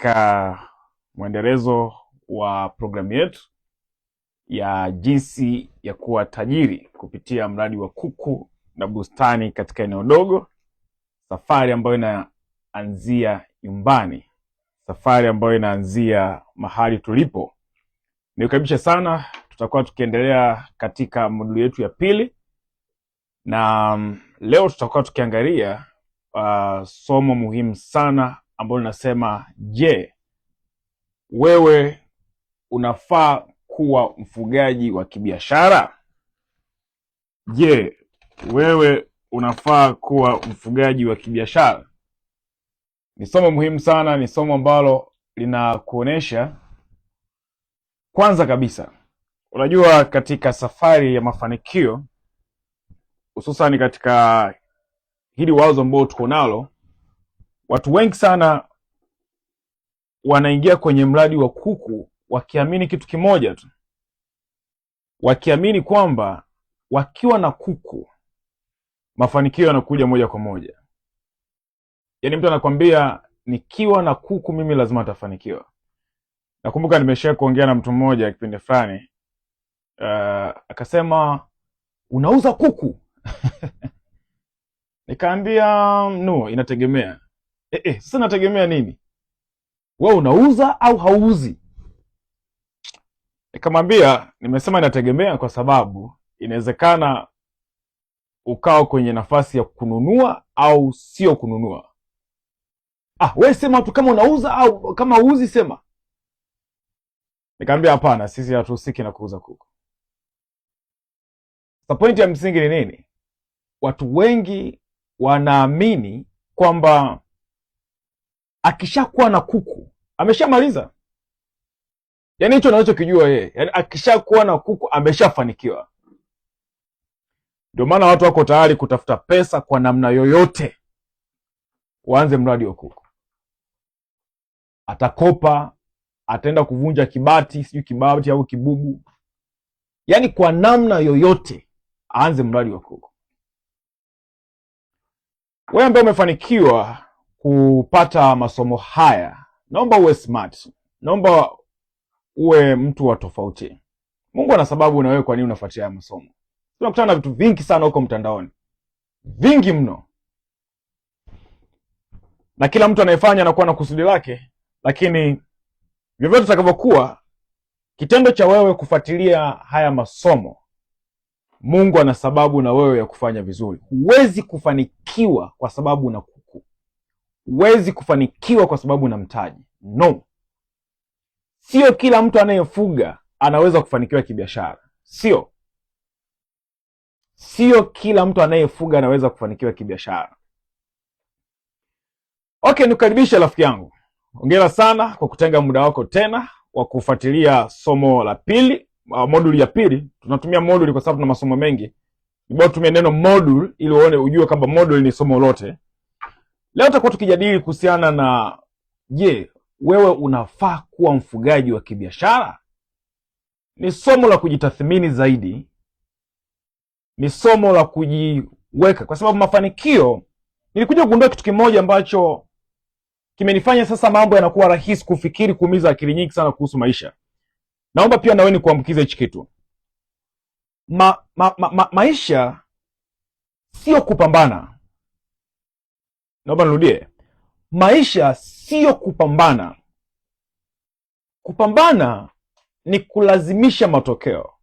katika mwendelezo wa programu yetu ya jinsi ya kuwa tajiri kupitia mradi wa kuku na bustani katika eneo dogo, safari ambayo inaanzia nyumbani, safari ambayo inaanzia mahali tulipo. Nikukaribisha sana, tutakuwa tukiendelea katika moduli yetu ya pili, na leo tutakuwa tukiangalia somo muhimu sana ambalo linasema, je, wewe unafaa kuwa mfugaji wa kibiashara? Je, wewe unafaa kuwa mfugaji wa kibiashara? Ni somo muhimu sana, ni somo ambalo linakuonesha kwanza kabisa, unajua katika safari ya mafanikio, hususan katika hili wazo ambao tuko nalo, watu wengi sana wanaingia kwenye mradi wa kuku wakiamini kitu kimoja tu, wakiamini kwamba wakiwa na kuku mafanikio yanakuja moja kwa moja. Yaani mtu anakwambia nikiwa na kuku mimi lazima atafanikiwa. Nakumbuka nimesha kuongea na mtu mmoja kipindi fulani, akasema unauza kuku? Nikaambia no, inategemea. Sasa nategemea nini? Wewe unauza au hauuzi? Nikamwambia nimesema inategemea kwa sababu inawezekana ukawa kwenye nafasi ya kununua au sio kununua. Wewe sema tu kama unauza, au kama hauuzi sema. Nikamwambia hapana, sisi hatuhusiki na kuuza kuku. Sasa pointi ya msingi ni nini? Watu wengi wanaamini kwamba akishakuwa na kuku ameshamaliza. Yaani hicho anachokijua yeye, yaani akishakuwa na kuku ameshafanikiwa. Ndio maana watu wako tayari kutafuta pesa kwa namna yoyote waanze mradi wa kuku. Atakopa, ataenda kuvunja kibati, sijui kibati au kibubu, yaani kwa namna yoyote aanze mradi wa kuku. Wewe ambaye umefanikiwa kupata masomo haya, naomba uwe smart, naomba uwe mtu wa tofauti. Mungu ana sababu na wewe kwa nini unafuatia masomo. Tunakutana na vitu vingi sana huko mtandaoni, vingi mno, na kila mtu anayefanya anakuwa na kusudi lake, lakini vyovyote utakavyokuwa, kitendo cha wewe kufuatilia haya masomo, Mungu ana sababu na wewe ya kufanya vizuri. Huwezi kufanikiwa kwa sababu una kuku. Huwezi kufanikiwa kwa sababu una mtaji. No. Sio kila mtu anayefuga anaweza kufanikiwa kibiashara. Sio kila mtu anayefuga anaweza kufanikiwa kibiashara. Okay, nikukaribisha rafiki yangu. Hongera sana kwa kutenga muda wako tena wa kufuatilia somo la pili, moduli ya pili. Tunatumia moduli kwa sababu tuna masomo mengi. Nibao tumia neno module ili ujue kwamba moduli ni somo lote. Leo tutakuwa tukijadili kuhusiana na, je, wewe unafaa kuwa mfugaji wa kibiashara? Ni somo la kujitathmini zaidi, ni somo la kujiweka, kwa sababu mafanikio, nilikuja kugundua kitu kimoja ambacho kimenifanya sasa mambo yanakuwa rahisi kufikiri, kuumiza akili nyingi sana kuhusu maisha. Naomba pia na wewe nikuambukize hichi kitu. Maisha sio kupambana. Naomba nirudie. Maisha sio kupambana. Kupambana ni kulazimisha matokeo.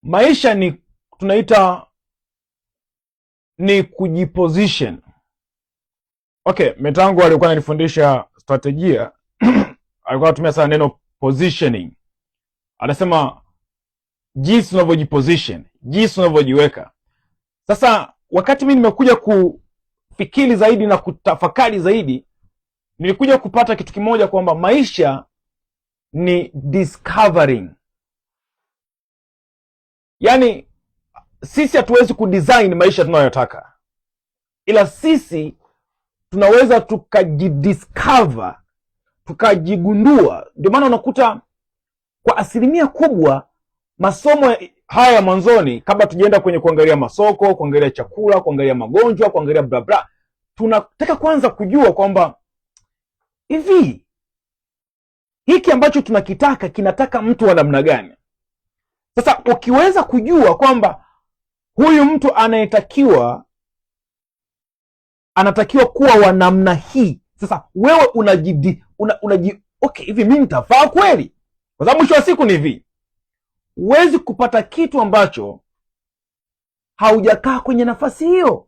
Maisha ni tunaita ni kujiposition. Okay, metangu alikuwa ananifundisha strategia alikuwa anatumia sana neno positioning. Anasema jinsi unavyojiposition, jinsi unavyojiweka. Sasa wakati mimi nimekuja kufikiri zaidi na kutafakari zaidi, nilikuja kupata kitu kimoja kwamba maisha ni discovering. Yaani sisi hatuwezi kudesign maisha tunayotaka, ila sisi tunaweza tukajidiscover, tukajigundua. Ndio maana unakuta kwa asilimia kubwa masomo haya mwanzoni, kabla tujaenda kwenye kuangalia masoko, kuangalia chakula, kuangalia magonjwa, kuangalia bla bla, tunataka kwanza kujua kwamba hivi hiki ambacho tunakitaka kinataka mtu wa namna gani? Sasa ukiweza kujua kwamba huyu mtu anatakiwa kuwa wa namna hii, sasa wewe okay, hivi mimi nitafaa kweli? Kwa sababu mwisho wa siku ni hivi, huwezi kupata kitu ambacho haujakaa kwenye nafasi hiyo.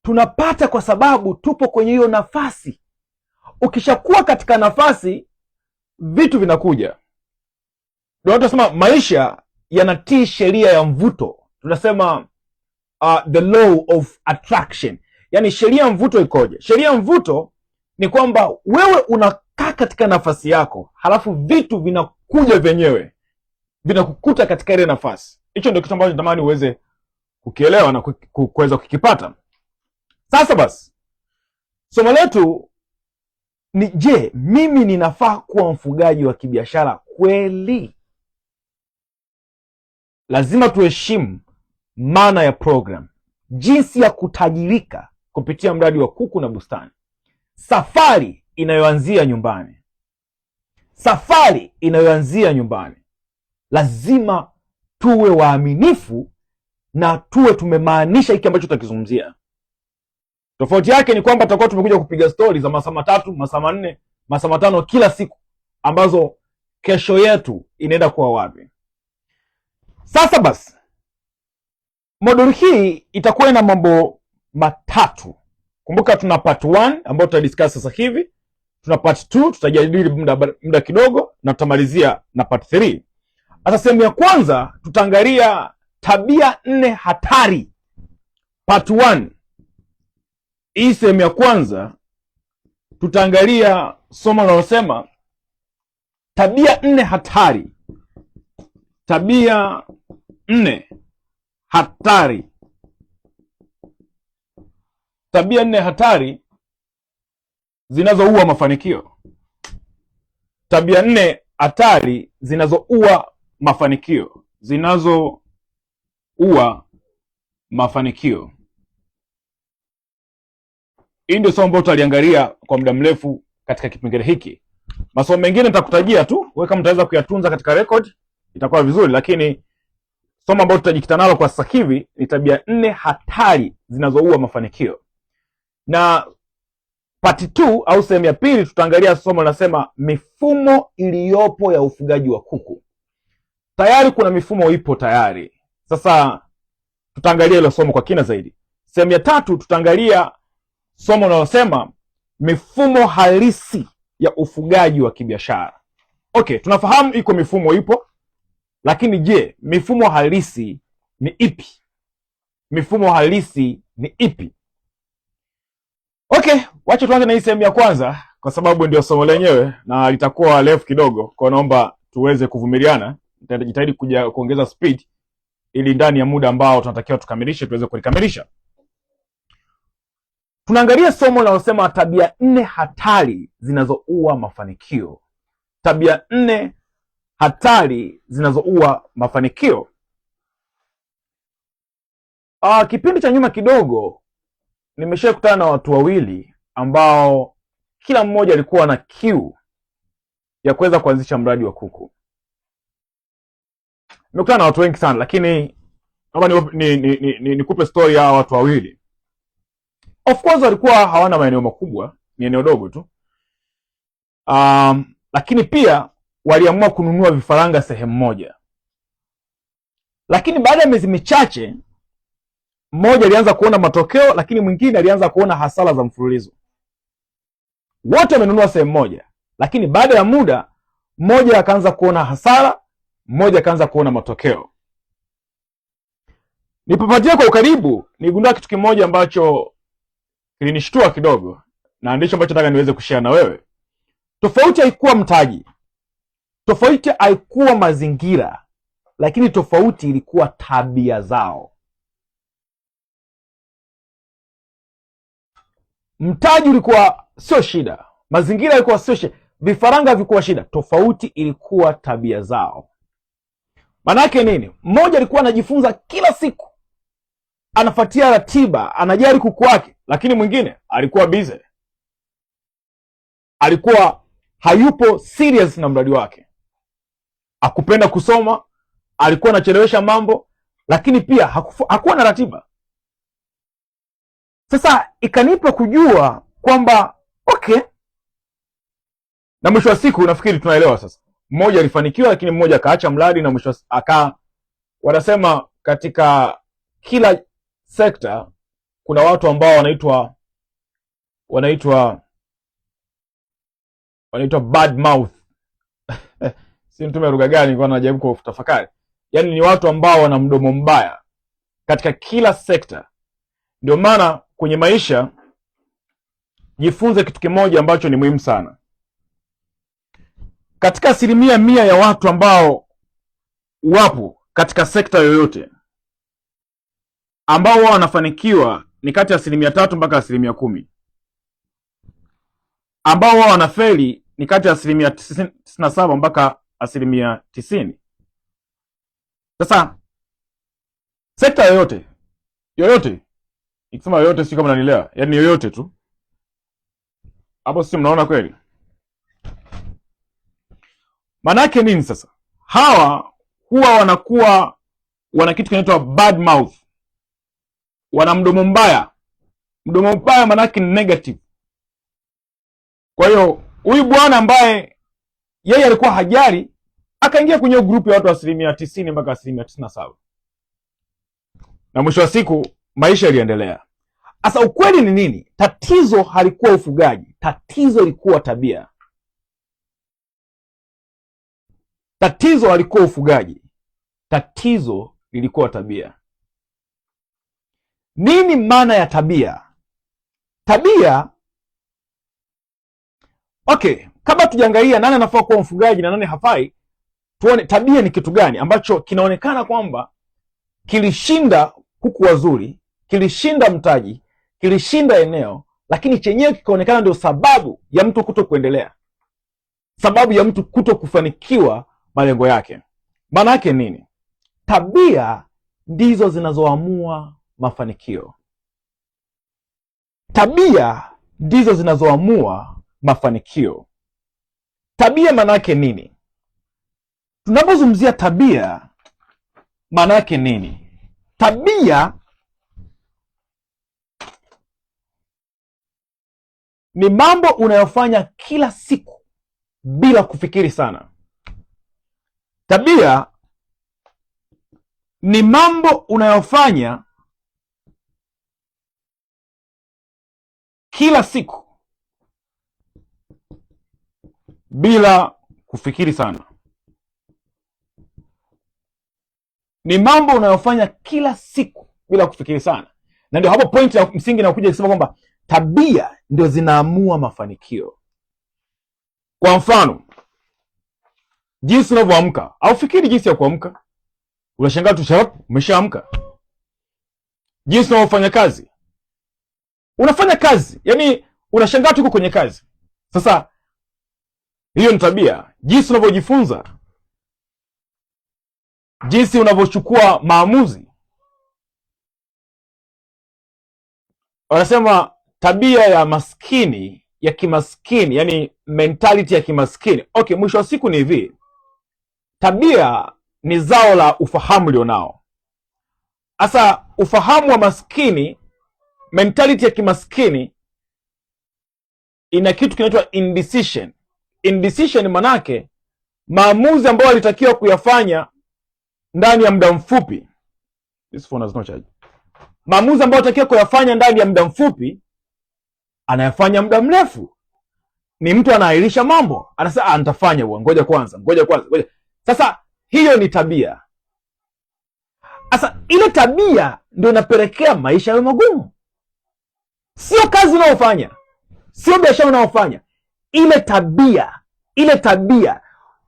Tunapata kwa sababu tupo kwenye hiyo nafasi. Ukishakuwa katika nafasi, vitu vinakuja. Ndio tunasema maisha yanatii sheria ya mvuto. Tunasema the law of attraction. Yaani sheria ya mvuto ikoje? Sheria ya mvuto ni kwamba wewe unakaa katika nafasi yako, halafu vitu vinakuja vyenyewe, vinakukuta katika ile nafasi. Hicho ndio kitu ambacho natamani uweze kukielewa na kuweza kukipata. Sasa basi, somo letu ni je, mimi ninafaa kuwa mfugaji wa kibiashara kweli? Lazima tuheshimu maana ya program, jinsi ya kutajirika kupitia mradi wa kuku na bustani. Safari inayoanzia nyumbani. Safari inayoanzia nyumbani. Lazima tuwe waaminifu na tuwe tumemaanisha hiki ambacho tutakizungumzia. Tofauti yake ni kwamba tutakuwa tumekuja kupiga stori za masaa 3, masaa 4, masaa 5 kila siku, ambazo kesho yetu inaenda kuwa wapi? Sasa basi, moduli hii itakuwa ina mambo matatu. Kumbuka tuna part 1 ambayo tutadiscuss sasa hivi, tuna part 2 tutajadili muda kidogo, na tutamalizia na part 3. Sasa sehemu ya kwanza tutaangalia tabia 4 hatari. Part 1. Hii sehemu ya kwanza tutaangalia somo linalosema tabia 4 hatari. Tabia 4 hatari. Tabia 4 hatari zinazoua mafanikio. Tabia 4 hatari zinazoua mafanikio. Zinazoua mafanikio. Hii ndio somo ambalo tutaliangalia kwa muda mrefu katika kipengele hiki. Masomo mengine nitakutajia tu, wewe kama utaweza kuyatunza katika record itakuwa vizuri, lakini somo ambalo tutajikita nalo kwa sasa hivi ni tabia 4 hatari zinazoua mafanikio. Na part 2 au sehemu ya pili tutaangalia somo linasema mifumo iliyopo ya ufugaji wa kuku. Tayari kuna mifumo ipo tayari. Sasa tutaangalia ile somo kwa kina zaidi. Sehemu ya 3 tutaangalia somo linalosema mifumo halisi ya ufugaji wa kibiashara. Okay, tunafahamu iko mifumo ipo, lakini je, mifumo halisi ni ipi? Mifumo halisi ni ipi? Okay, wacha tuanze na hii sehemu ya kwanza kwa sababu ndio somo lenyewe na litakuwa refu kidogo, kwa naomba tuweze kuvumiliana. Nitajitahidi kuongeza speed ili ndani ya muda ambao tunatakiwa tukamilishe tuweze kulikamilisha. Tunaangalia somo linalosema tabia 4 hatari zinazoua mafanikio. Tabia 4 hatari zinazoua mafanikio. Kipindi cha nyuma kidogo nimeshakutana na watu wawili ambao kila mmoja alikuwa na kiu ya kuweza kuanzisha mradi wa kuku. Nimekutana na watu wengi sana, lakini naomba nikupe story ya watu wawili. Of course walikuwa hawana maeneo makubwa, ni eneo dogo tu. Lakini pia waliamua kununua vifaranga sehemu moja. Lakini baada ya miezi michache, mmoja alianza kuona matokeo, lakini mwingine alianza kuona hasara za mfululizo. Wote wamenunua sehemu moja, lakini baada ya muda mmoja akaanza kuona hasara, mmoja akaanza kuona matokeo. Nipopatia kwa ukaribu, nigundua kitu kimoja ambacho kilinishtua kidogo, na ndicho ambacho nataka niweze kushare na wewe. Tofauti haikuwa mtaji, tofauti haikuwa mazingira, lakini tofauti ilikuwa tabia zao. Mtaji ulikuwa sio shida, mazingira ilikuwa sio shida, vifaranga vilikuwa shida. Tofauti ilikuwa tabia zao. Manake nini? Mmoja alikuwa anajifunza kila siku, anafuatia ratiba, anajali kuku wake, lakini mwingine alikuwa busy. alikuwa hayupo serious na mradi wake, hakupenda kusoma, alikuwa anachelewesha mambo, lakini pia hakuwa na ratiba. Sasa ikanipa kujua kwamba okay, na mwisho wa siku nafikiri tunaelewa sasa, mmoja alifanikiwa lakini mmoja akaacha mradi, na mwisho wanasema katika kila sekta kuna watu ambao wanaitwa bad mouth si mtume lugha gani, nilikuwa najaribu kutafakari. Yaani ni watu ambao wana mdomo mbaya katika kila sekta. Ndio maana kwenye maisha jifunze kitu kimoja ambacho ni muhimu sana. Katika 100% ya watu ambao wapo katika sekta yoyote ambao wao wanafanikiwa ni kati ya 3% mpaka 10%. Ambao wao wanafeli ni kati ya 97% mpaka 90%. Sasa sekta yoyote, nikisema yoyote si kama unanielewa, yaani yoyote tu. Hapo sisi mnaona kweli? Manake nini sasa? Hawa huwa wana kitu kinaitwa bad mouth. Wana mdomo mbaya. Mdomo mbaya manake ni negative. Kwa hiyo huyu bwana ambaye yeye alikuwa hajali, akaingia kwenye grupu ya watu wa 90% mpaka 97%. Na mwisho wa siku maisha yaliendelea. Sasa ukweli ni nini? Tatizo halikuwa ufugaji, tatizo lilikuwa tabia. Tatizo halikuwa ufugaji, tatizo lilikuwa tabia. Nini maana ya tabia? Tabia, okay, kabla tujaangalia nani anafaa kuwa mfugaji na nani hafai, tuone tabia ni kitu gani ambacho kinaonekana kwamba kilishinda kuku wazuri, kilishinda mtaji, kilishinda eneo, lakini chenyewe kikaonekana ndio sababu ya mtu kuto kuendelea, sababu ya mtu kuto kufanikiwa malengo yake. Maana yake nini? Tabia ndizo zinazoamua mafanikio. Tabia ndizo zinazoamua mafanikio. Tabia maana yake nini? Tunapozungumzia tabia maana yake nini? Tabia ni mambo unayofanya kila siku bila kufikiri sana. Tabia ni mambo unayofanya kila siku bila kufikiri sana. Ni mambo unayofanya kila siku bila kufikiri sana. Na ndio hapo point ya msingi inakuja kusema kwamba tabia ndio zinaamua mafanikio. Kwa mfano, jinsi unavyoamka, au fikiri jinsi ya kuamka. Unashangaa tu umeshaamka. Jinsi unavyofanya kazi. Unafanya kazi, yani unashangaa tu uko kwenye kazi. Sasa hiyo ni tabia. Jinsi unavyojifunza, jinsi unavyochukua maamuzi. Wanasema tabia ya maskini, ya kimaskini, yani mentality ya kimaskini. Okay, mwisho wa siku ni hivi. Tabia ni zao la ufahamu ulionao. Sasa ufahamu wa maskini, mentality ya kimaskini ina kitu kinaitwa indecision. Indecision manake maamuzi ambayo alitakiwa kuyafanya ndani ya muda mfupi. This phone has no charge. Maamuzi ambayo alitakiwa kuyafanya ndani ya muda mfupi anayafanya muda mrefu. Ni mtu anaahirisha mambo. Anasema nitafanya bwana, ngoja kwanza. Sasa hiyo ni tabia. Sasa ile tabia ndio inapelekea maisha yawe magumu. Sio kazi unayofanya, sio biashara unayofanya. Ile tabia,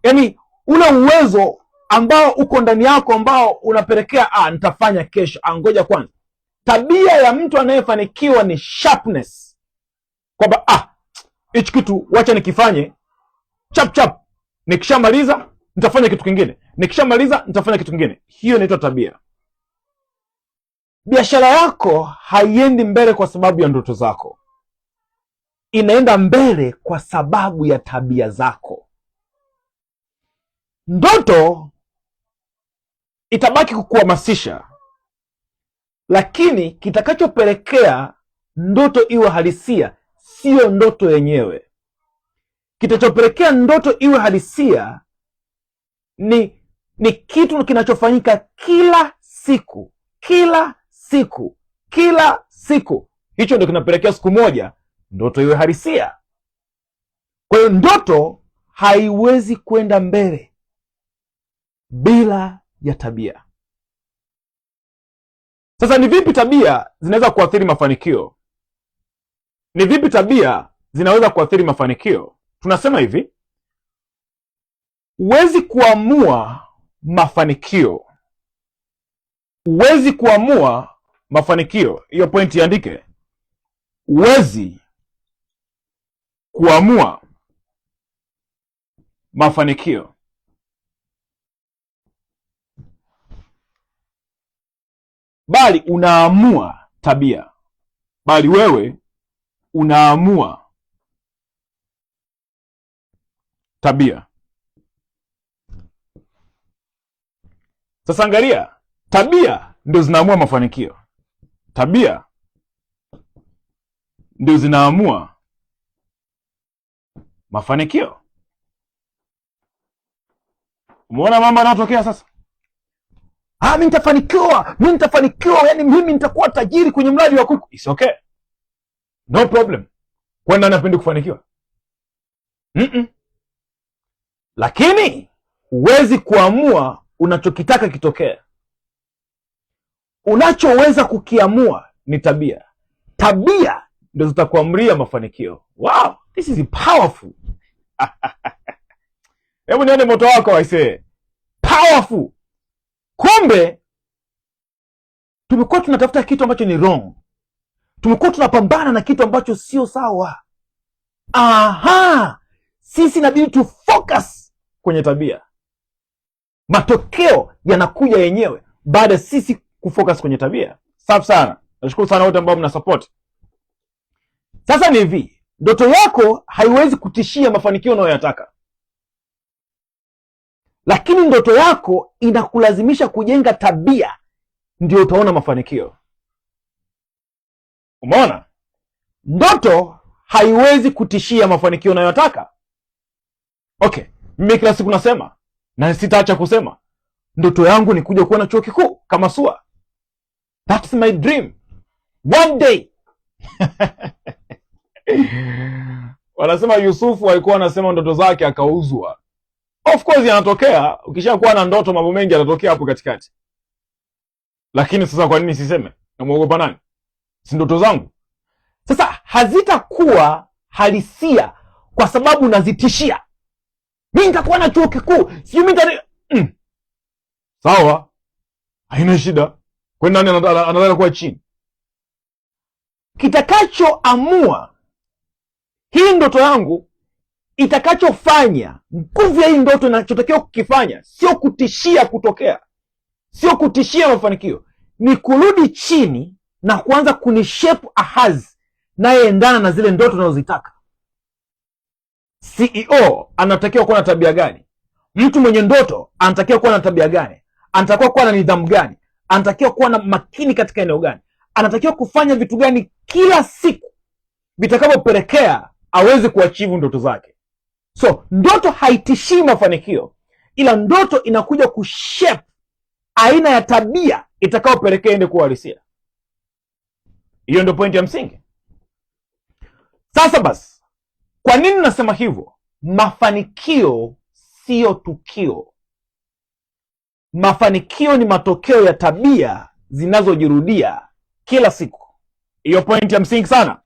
yani ule uwezo ambao uko ndani yako ambao unapelekea nitafanya kesho, ngoja kwanza. Tabia ya mtu anayefanikiwa ni sharpness. Kwamba hichi kitu wacha nikifanye chap. Nikishamaliza nitafanya kitu kingine. Nikishamaliza nitafanya kitu kingine. Hiyo inaitwa tabia. Biashara yako haiendi mbele kwa sababu ya ndoto zako. inaenda mbele kwa sababu ya tabia zako. Ndoto itabaki kukuhamasisha, lakini kitakachopelekea ndoto iwe halisia siyo ndoto yenyewe. Kitachopelekea ndoto iwe halisia ni kitu kinachofanyika kila siku, kila siku, kila siku. Hicho ndio kinapelekea siku moja ndoto iwe halisia. Kwa hiyo ndoto haiwezi kwenda mbele bila ya tabia. Sasa ni vipi tabia zinaweza kuathiri mafanikio? Ni vipi tabia zinaweza kuathiri mafanikio? Tunasema hivi, huwezi kuamua mafanikio. Huwezi kuamua mafanikio. Hiyo pointi iandike. Huwezi kuamua mafanikio, bali unaamua tabia. Bali wewe unaamua tabia. Sasa angalia, tabia ndio zinaamua mafanikio. Tabia ndio zinaamua mafanikio. Umeona mama anatokea sasa? Mimi nitafanikiwa, yani mimi nitakuwa tajiri kwenye mradi wa kuku. It's okay. No problem. Kwa nini anapendi kufanikiwa? Lakini huwezi kuamua unachokitaka kitokee. Unachoweza kukiamua ni tabia. Tabia ndio zitakuamria mafanikio. Wow, this is powerful. Hebu nione moto wako aisee. Powerful. Kumbe tumekuwa tunatafuta kitu ambacho ni wrong. Tumekuwa tunapambana na kitu ambacho sio sawa. Sisi inabidi tu focus kwenye tabia. Matokeo yanakuja yenyewe baada ya sisi kufocus kwenye tabia. Safi sana. Nashukuru sana wote ambao mna support. Sasa ni hivi, ndoto yako haiwezi kutishia mafanikio unayoyataka. Lakini ndoto yako inakulazimisha kujenga tabia ndio utaona mafanikio. Umeona? Ndoto haiwezi kutishia mafanikio unayotaka. Okay, mimi kila siku nasema na sitaacha kusema, ndoto yangu ni kuja kuwa na chuo kikuu kama SUA. That's my dream. One day. Wanasema Yusufu alikuwa anasema ndoto zake akauzwa. Of course yanatokea, ukishakuwa na ndoto mambo mengi yanatokea hapo katikati. Lakini sasa kwa nini siseme? Namuogopa nani? Si ndoto zangu. Sasa hazitakuwa halisia kwa sababu nazitishia. Mimi nitakuwa na chuo kikuu. Sio mimi Sawa. Haina shida. Kwa nini anataka kuwa chini? Kitakachoamua hii ndoto yangu, itakachofanya nguvu ya hii ndoto inachotakiwa kukifanya sio kutishia kutokea, sio kutishia mafanikio, ni kurudi chini na kuanza kunishape ahazi nayeendana na zile ndoto ninazozitaka. CEO anatakiwa kuwa na tabia gani? Mtu mwenye ndoto anatakiwa kuwa na tabia gani? Anatakiwa kuwa na nidhamu gani? Anatakiwa kuwa na makini katika eneo gani? Anatakiwa kufanya vitu gani kila siku vitakavyopelekea aweze kuachieve ndoto zake? So ndoto haitishii mafanikio, ila ndoto inakuja kushape aina ya tabia itakayopelekea ende kuwa halisia. Hiyo ndio pointi ya msingi. Sasa basi, kwa nini nasema hivyo? Mafanikio siyo tukio. Mafanikio ni matokeo ya tabia zinazojirudia kila siku. Hiyo pointi ya msingi sana.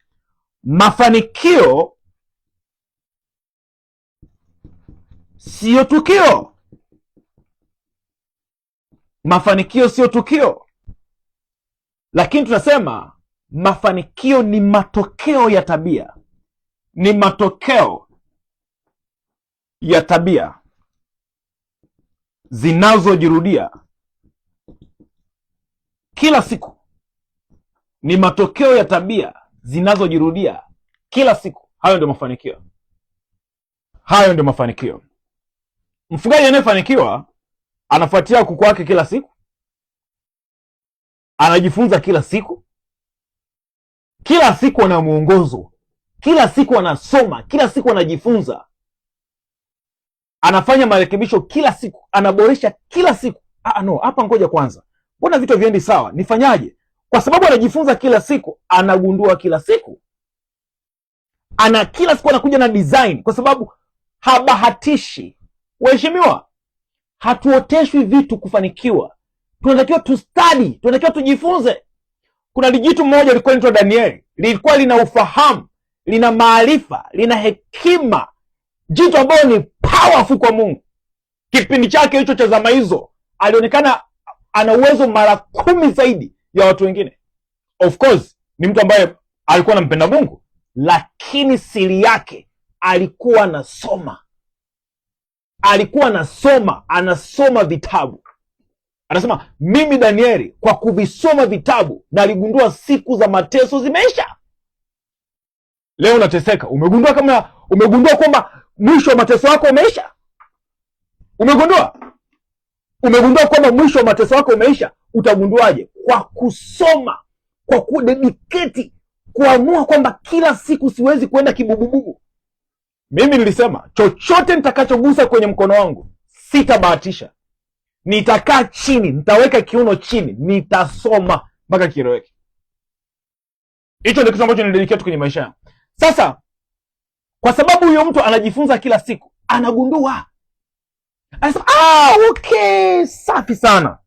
Mafanikio siyo tukio. Mafanikio siyo tukio. Lakini tunasema mafanikio ni matokeo ya tabia. Ni matokeo ya tabia zinazojirudia kila siku. Ni matokeo ya tabia zinazojirudia kila siku. Hayo ndio mafanikio, hayo ndio mafanikio. Mfugaji anayefanikiwa anafuatia kuku wake kila siku, anajifunza kila siku ana mwongozo, kila siku anasoma, kila siku anajifunza, anafanya marekebisho kila siku, anaboresha kila siku. No, hapa ngoja kwanza, mbona vitu viendi sawa, nifanyaje? Kwa sababu anajifunza kila siku, anagundua kila siku, kila siku anakuja na design, kwa sababu habahatishi. Waheshimiwa, hatuoteshwi vitu kufanikiwa, tunatakiwa tustadi, tunatakiwa tujifunze. Kuna lijitu mmoja lilikuwa linaitwa Danieli, lilikuwa lina ufahamu, lina maarifa, lina hekima, jitu ambayo ni powerful kwa Mungu. Kipindi chake hicho cha zama hizo alionekana ana uwezo mara 10 zaidi ya watu wengine. Of course ni mtu ambaye alikuwa anampenda Mungu, lakini siri yake alikuwa anasoma vitabu. Anasema, mimi Danieli kwa kuvisoma vitabu na aligundua siku za mateso zimeisha. Leo unateseka, umegundua kwamba mwisho wa mateso wako umeisha? Umegundua kwamba mwisho wa mateso wako umeisha? Utagunduaje? Kwa kusoma, kwa kudedicate, kuamua kwamba kila siku siwezi kwenda kibubububu. Mimi nilisema chochote nitakachogusa kwenye mkono wangu sitabahatisha. Nitakaa chini, nitaweka kiuno chini, nitasoma mpaka kieleweke. Hicho ndio kitu ambacho nilidedicate kwenye maisha yangu. Sasa kwa sababu huyo mtu anajifunza kila siku, anagundua, anasema, okay, safi sana.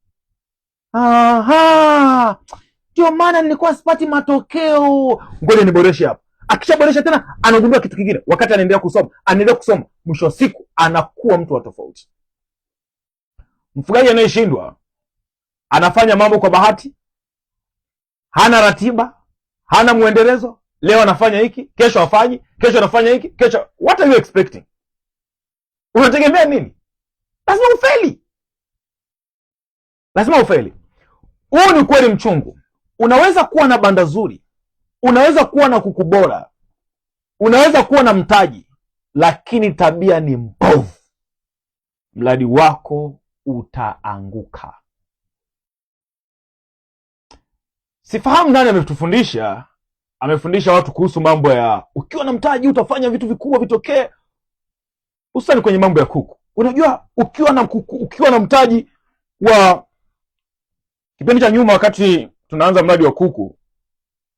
Ndio maana nilikuwa sipati matokeo, ngoja niboreshe hapa. Akishaboresha tena anagundua kitu kingine, wakati anaendelea kusoma, mwisho wa siku anakuwa mtu wa tofauti. Mfugaji anayeshindwa anafanya mambo kwa bahati, hana ratiba, hana muendelezo. Leo anafanya hiki, kesho hafanyi, kesho anafanya hiki, kesho. What are you expecting? Unategemea nini? Lazima ufeli. Huu ni ukweli mchungu. Unaweza kuwa na banda zuri, unaweza kuwa na kuku bora, unaweza kuwa na mtaji, lakini tabia ni mbovu, mradi wako utaanguka. Sifahamu nani ametufundisha, amefundisha watu kuhusu mambo ya ukiwa na mtaji utafanya vitu vikubwa vitokee, hususani kwenye mambo ya kuku. Unajua ukiwa na mtaji wa kipindi cha nyuma, wakati tunaanza mradi wa kuku,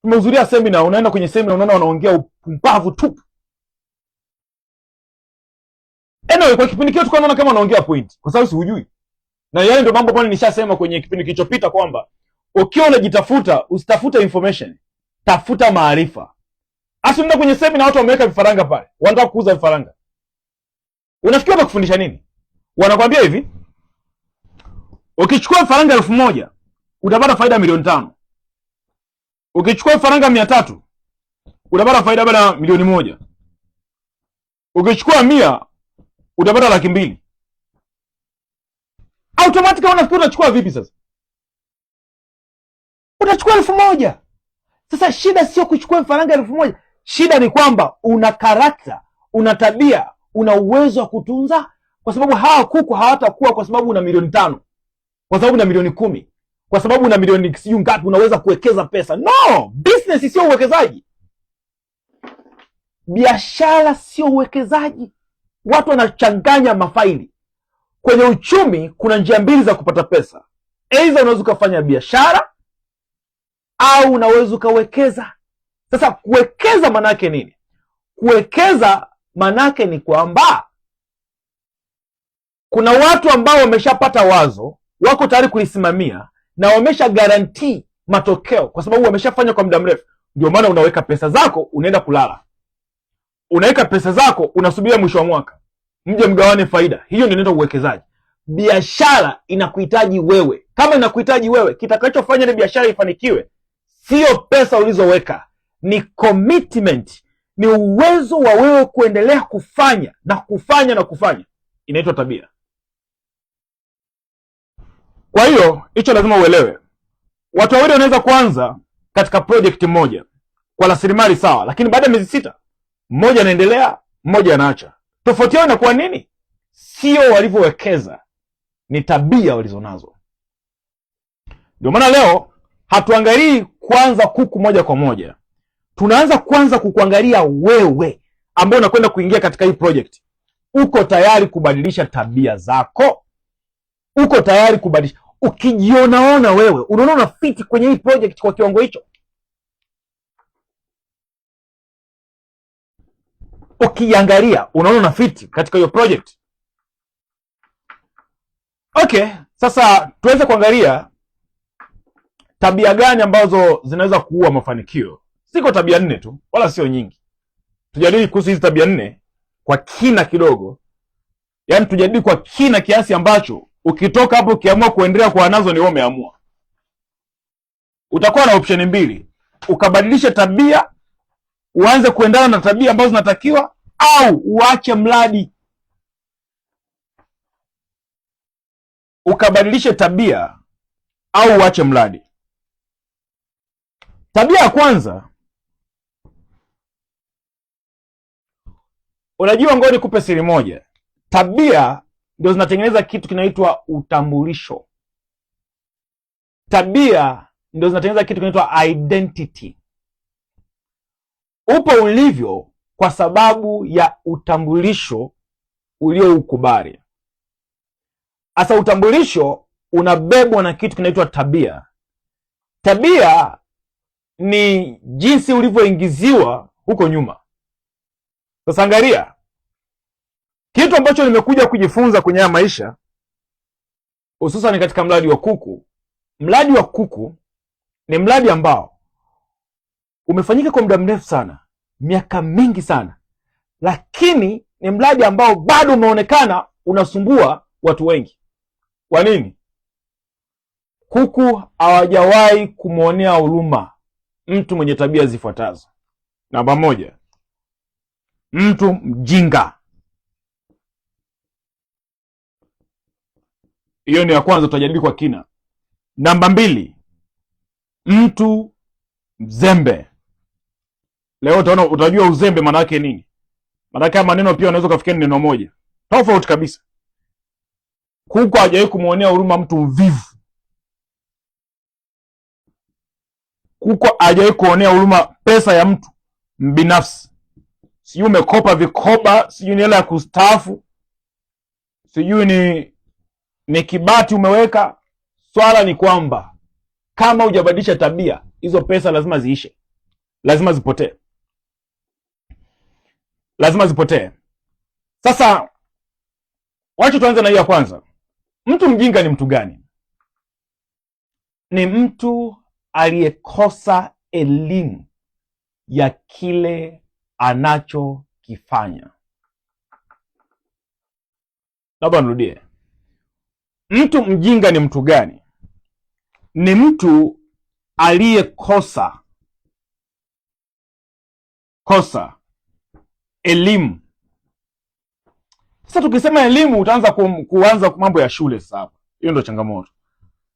tumehudhuria semina, unaenda kwenye semina unaona wanaongea upumbavu tu. Anyway, kwa kipindi kile tukaona kama wanaongea point, kwa sababu hujui. Na yale ndio mambo pale nishasema kwenye kipindi kilichopita kwamba ukiwa unajitafuta, usitafuta information, tafuta maarifa. Hasa unaenda kwenye semina watu wameweka vifaranga pale, wanataka kuuza vifaranga. Unafikiri watakufundisha nini? Wanakuambia hivi, ukichukua vifaranga 1000 utapata faida milioni 5. Ukichukua vifaranga 300 utapata faida baada milioni 1. Ukichukua 100 utapata 200,000. Automatically unafikiri utachukua vipi sasa? Utachukua 1000. Sasa shida sio kuchukua vifaranga 1000. Shida ni kwamba una karakta, una tabia, una uwezo wa kutunza, kwa sababu hawa kuku hawatakuwa kwa sababu una milioni 5, kwa sababu una milioni 10, kwa sababu una milioni sijui ngapi unaweza kuwekeza pesa. No, business sio uwekezaji. Biashara sio uwekezaji. Watu wanachanganya mafaili. Kwenye uchumi kuna njia mbili za kupata pesa. Aidha unaweza kufanya biashara au unaweza ukawekeza. Sasa kuwekeza manake nini? Kuwekeza manake ni kwamba kuna watu ambao wameshapata wazo, wako tayari kulisimamia na wamesha guarantee matokeo, kwa sababu wameshafanya kwa muda mrefu. Ndio maana unaweka pesa zako, unaenda kulala. Unaweka pesa zako, unasubiria mwisho wa mwaka mje mgawane faida. Hiyo ndio inaitwa uwekezaji. Biashara inakuhitaji wewe. Kama inakuhitaji wewe, kitakachofanya ile biashara ifanikiwe sio pesa ulizoweka, ni commitment, ni uwezo wa wewe kuendelea kufanya na kufanya na kufanya. Inaitwa tabia. Kwa hiyo hicho lazima uelewe. Watu wawili wanaweza kuanza katika project moja kwa rasilimali sawa, lakini baada ya miezi 6 mmoja anaendelea, mmoja anaacha. Tofauti yao inakuwa nini? Sio walivyowekeza, ni tabia walizonazo. Ndio maana leo hatuangalii kwanza kuku moja kwa moja, tunaanza kwanza kukuangalia wewe ambaye unakwenda kuingia katika hii project. Uko tayari kubadilisha tabia zako? Uko tayari kubadilisha? Ukijionaona wewe unaona unafiti kwenye hii project kwa kiwango hicho, ukiangalia unaona unafiti katika hiyo project. Okay, sasa tuweze kuangalia tabia gani ambazo zinaweza kuua mafanikio. Siko tabia 4 tu, wala sio nyingi. Tujadili kuhusu hizi tabia 4 kwa kina kidogo. Yaani tujadili kwa kina kiasi ambacho ukitoka hapo ukiamua kuendelea kwa nazo ni wewe umeamua. Utakuwa na option 2. Ukabadilisha tabia, uanze kuendana na tabia ambazo zinatakiwa, au uache mradi. Ukabadilisha tabia au uache mradi. Tabia ya kwanza, unajua, ngoja nikupe siri moja. Tabia ndio zinatengeneza kitu kinaitwa utambulisho. Tabia ndio zinatengeneza kitu kinaitwa identity. Upo ulivyo kwa sababu ya utambulisho ulioukubali. Asa utambulisho unabebwa na kitu kinaitwa tabia. Tabia ni jinsi ulivyoingiziwa huko nyuma. Sasa angalia kitu ambacho nimekuja kujifunza kwenye haya maisha, hususan katika mradi wa kuku. Mradi wa kuku ni mradi ambao umefanyika kwa muda mrefu sana, miaka mingi sana, lakini ni mradi ambao bado umeonekana unasumbua watu wengi. Kwa nini? Kuku hawajawahi kumwonea huruma mtu mwenye tabia zifuatazo. Namba 1, mtu mjinga. Hiyo ni ya kwanza, tutajadili kwa kina. Namba 2, mtu mzembe. Leo utajua uzembe maana yake nini. Maana yake maneno pia unaweza kufikia neno moja tofauti kabisa. Kuku hajawahi kumwonea huruma mtu mvivu. Kuku hajawahi kuonea huruma pesa ya mtu mbinafsi. Sijui umekopa vikoba, sijui ni hela ya kustaafu, sijui ni kibati umeweka. Swala ni kwamba kama hujabadilisha tabia, hizo pesa lazima ziishe, lazima zipotee, lazima zipotee. Sasa wacha tuanze na hiyo ya kwanza. Mtu mjinga ni mtu gani? Ni mtu aliyekosa elimu ya kile anachokifanya. Labda nirudie. Mtu mjinga ni mtu gani? Ni mtu aliyekosa elimu. Sasa tukisema elimu utaanza kuanza mambo ya shule sasa. Hiyo ndio changamoto.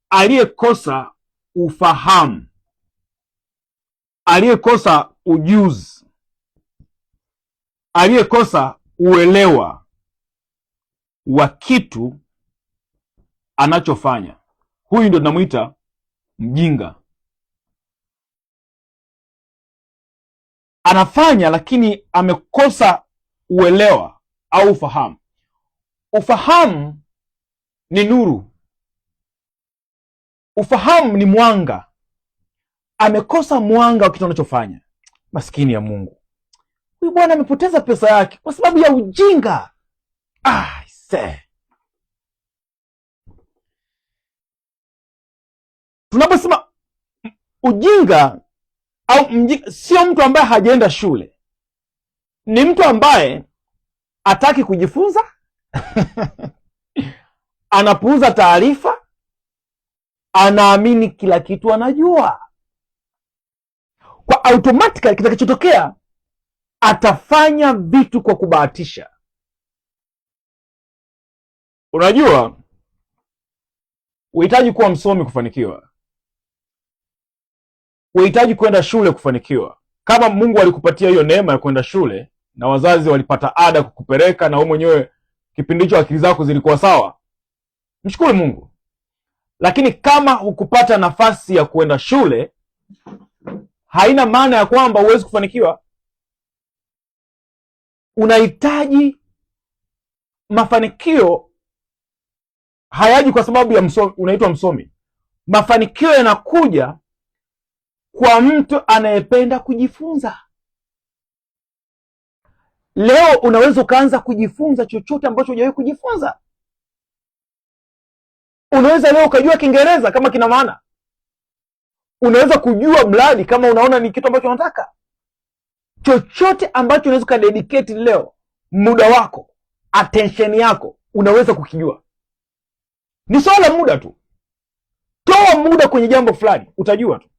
Aliyekosa ufahamu, aliyekosa ujuzi, aliyekosa uelewa wa kitu anachofanya, huyu ndio tunamuita mjinga. Anafanya lakini amekosa uelewa au ufahamu. Ufahamu ni nuru, ufahamu ni mwanga. Amekosa mwanga wa kitu anachofanya. Maskini ya Mungu, huyu bwana amepoteza pesa yake kwa sababu ya ujinga. Tunaposema ujinga au mjinga, sio mtu ambaye hajaenda shule, ni mtu ambaye hataki kujifunza anapuuza taarifa, anaamini kila kitu anajua. Kwa automatically kitakachotokea, atafanya vitu kwa kubahatisha. Unajua, unahitaji kuwa msomi kufanikiwa, unahitaji kwenda shule kufanikiwa. Kama Mungu alikupatia hiyo neema ya kwenda shule, na wazazi walipata ada kukupeleka, na wewe mwenyewe kipindi hicho akili zako zilikuwa sawa, mshukuru Mungu. Lakini kama hukupata nafasi ya kuenda shule, haina maana ya kwamba huwezi kufanikiwa. Unahitaji mafanikio, hayaji kwa sababu ya unaitwa msomi. Mafanikio yanakuja kwa mtu anayependa kujifunza. Leo unaweza ukaanza kujifunza chochote ambacho hujawahi kujifunza. Unaweza leo ukajua Kiingereza kama kina maana. Unaweza kujua mradi kama unaona ni kitu ambacho unataka. Chochote ambacho unaweza ukadedicate leo, muda wako, attention yako, unaweza kukijua. Ni swala la muda tu. Toa muda kwenye jambo fulani, utajua tu.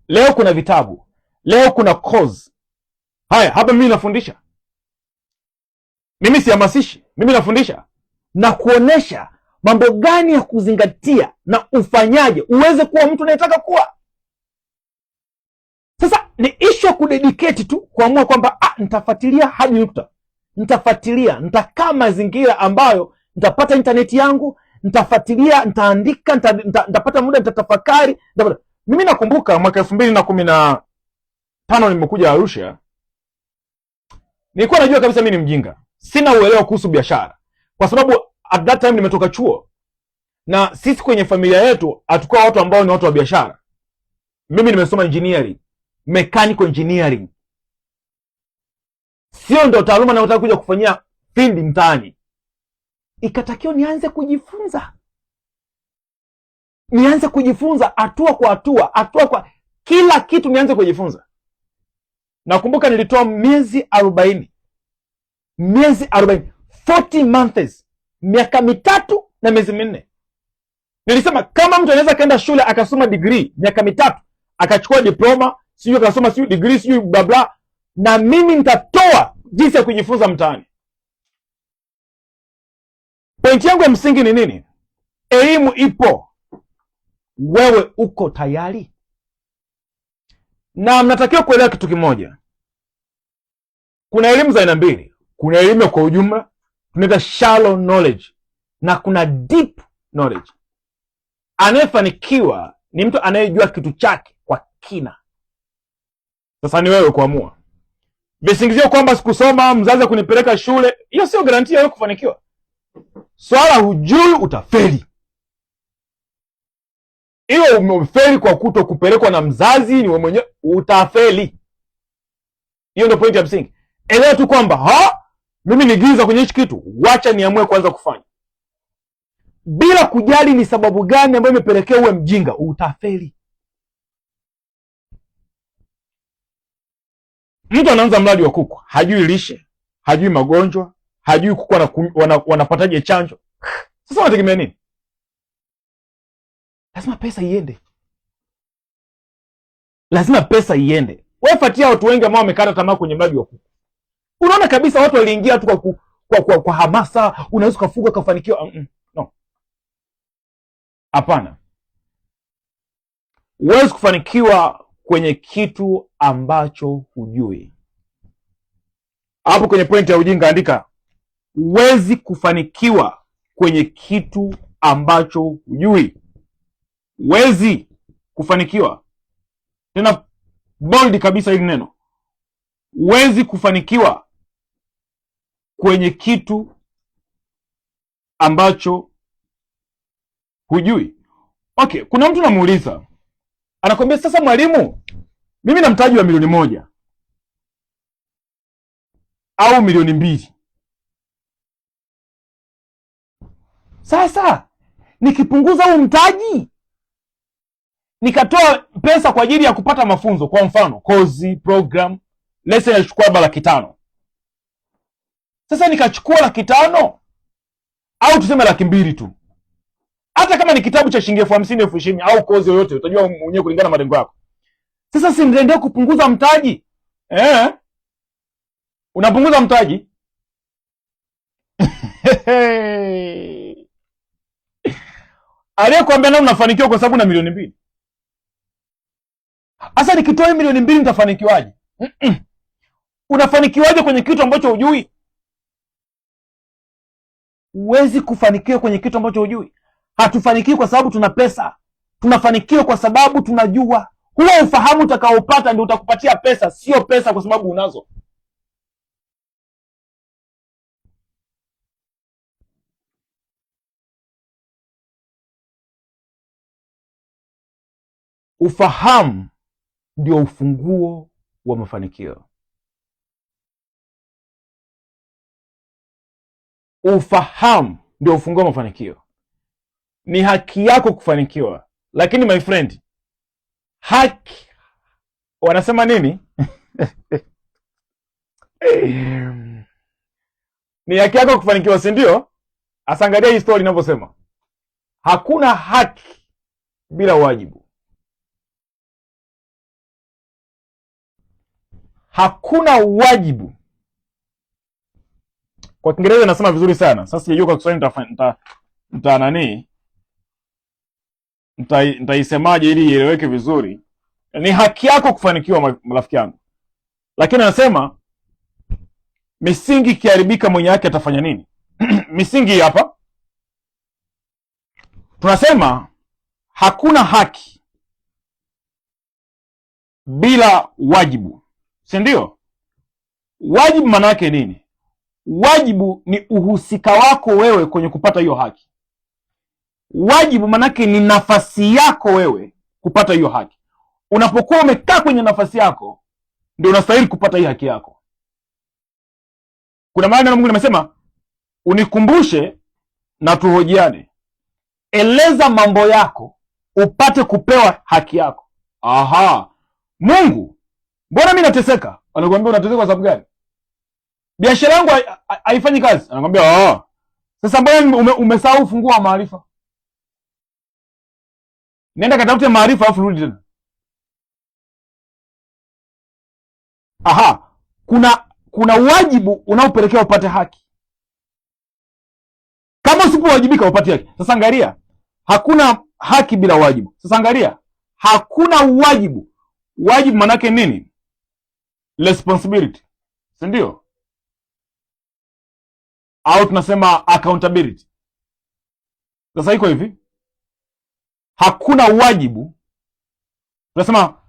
Leo kuna vitabu, leo kuna course. Haya, hapa mimi nafundisha. Mimi sihamasishi, mimi nafundisha na kuonesha mambo gani ya kuzingatia na ufanyaje uweze kuwa mtu unayetaka kuwa. Sasa ni issue ya kudedicate tu, kuamua kwamba nitafuatilia hadi nukta. Nitafuatilia, nitakaa mazingira ambayo nitapata internet yangu, nitafuatilia, nitaandika, nitapata muda, nitatafakari. Mimi nakumbuka mwaka 2015 nimekuja Arusha. Nilikuwa najua kabisa mimi ni mjinga. Sina uelewa kuhusu biashara. Kwa sababu at that time nimetoka chuo. Na sisi kwenye familia yetu hatukuwa watu ambao ni watu wa biashara. Mimi nimesoma engineering, mechanical engineering. Sio ndo taaluma ninayotaka kuja kufanyia field mtaani. Ikatakiwa nianze kujifunza. Nianze kujifunza hatua kwa hatua, kila kitu nianze kujifunza. Nakumbuka nilitoa miezi 40. Miezi 40. 40 months. Miaka 3 na miezi 4. Nilisema kama mtu anaweza kaenda shule akasoma degree miaka 3, akachukua diploma, sio akasoma sio degree sio bla bla, na mimi nitatoa jinsi ya kujifunza mtaani. Point yangu ya msingi ni nini? Elimu ipo. Wewe uko tayari? Na mnatakiwa kuelewa kitu kimoja. Kuna elimu za aina mbili. Kuna elimu kwa ujumla, tunaita shallow knowledge, na kuna deep knowledge. Anayefanikiwa ni mtu anayejua kitu chake kwa kina. Sasa ni wewe kuamua. Visingizio kwamba sikusoma, mzazi kunipeleka shule, hiyo sio garantia wewe kufanikiwa. Swala hujui, utafeli. Hiyo umefeli kwa kuto kupelekwa na mzazi, ni wewe mwenyewe, utafeli. Hiyo ndio point ya msingi. Elewa tu kwamba mimi ni giza kwenye hichi kitu, wacha niamue kwanza kufanya. Bila kujali ni sababu gani ambayo imepelekea uwe mjinga, utafeli. Mtu anaanza mradi wa kuku, hajui lishe, hajui magonjwa, hajui kuku wanapataje chanjo. Sasa unategemea nini? Lazima pesa iende. Lazima pesa iende. Wewe fuatia watu wengi ambao wamekata tamaa kwenye mradi wa kuku. Unaona kabisa watu waliingia tu kwa hamasa, unaweza kufuga kufanikiwa. No. Hapana. Huwezi kufanikiwa kwenye kitu ambacho hujui. Hapo kwenye point ya ujinga andika, huwezi kufanikiwa kwenye kitu ambacho hujui. Huwezi kufanikiwa. Tena bold kabisa hili neno. Huwezi kufanikiwa kwenye kitu ambacho hujui. Okay, kuna mtu namuuliza, anakwambia sasa mwalimu, mimi na mtaji wa milioni 1 au milioni 2. Sasa nikipunguza huu mtaji, nikatoa pesa kwa ajili ya kupata mafunzo, kwa mfano kozi, program, lesson inachukua 500,000. Sasa nikachukua 500,000 au tuseme 200,000 tu. Hata kama ni kitabu cha shilingi 50,000, 20,000 au kozi yoyote, utajua mwenyewe kulingana na malengo yako. Sasa si ndio kupunguza mtaji? Unapunguza mtaji. Aliyekwambia na unafanikiwa kwa sababu na milioni 2. Sasa nikitoa milioni 2 nitafanikiwaje? Unafanikiwaje kwenye kitu ambacho hujui? Huwezi kufanikiwa kwenye kitu ambacho hujui. Hatufanikiwi kwa sababu tuna pesa, tunafanikiwa kwa sababu tunajua. Huo ufahamu utakaopata ndio utakupatia pesa, sio pesa kwa sababu unazo. Ufahamu ndio ufunguo wa mafanikio. Ufahamu ndio ufunguo wa mafanikio. Ni haki yako kufanikiwa, lakini my friend, haki wanasema nini? Ni haki yako kufanikiwa, si ndio? Asangalia hii story inavyosema, hakuna haki bila wajibu. Hakuna wajibu. Kwa Kiingereza nasema vizuri sana. Sasa sijajua kwa Kiswahili nitaisemaje ili ieleweke vizuri. Ni haki yako kufanikiwa, marafiki yangu, lakini anasema misingi ikiharibika mwenye haki atafanya nini? Misingi hapa tunasema hakuna haki bila wajibu, si ndio? Wajibu maana yake nini? Wajibu ni uhusika wako wewe kwenye kupata hiyo haki. Wajibu manake ni nafasi yako wewe kupata hiyo haki. Unapokuwa umekaa kwenye nafasi yako, ndio unastahili kupata hii haki yako. Kuna maana na Mungu amesema, unikumbushe na tuhojiane, eleza mambo yako upate kupewa haki yako. Aha, Mungu, mbona mimi nateseka? Anakuambia unateseka kwa sababu gani? Biashara yangu haifanyi kazi. Anakuambia sasa mbona umesahau ufunguo wa maarifa? Nenda katafute maarifa afu rudi tena. Aha, kuna wajibu unaopelekea upate haki. Kama usipowajibika upate haki. Sasa angalia, hakuna haki bila wajibu. Sasa angalia, hakuna wajibu. Wajibu manake nini? Responsibility, si ndio? Au tunasema accountability. Sasa iko hivi, hakuna wajibu, tunasema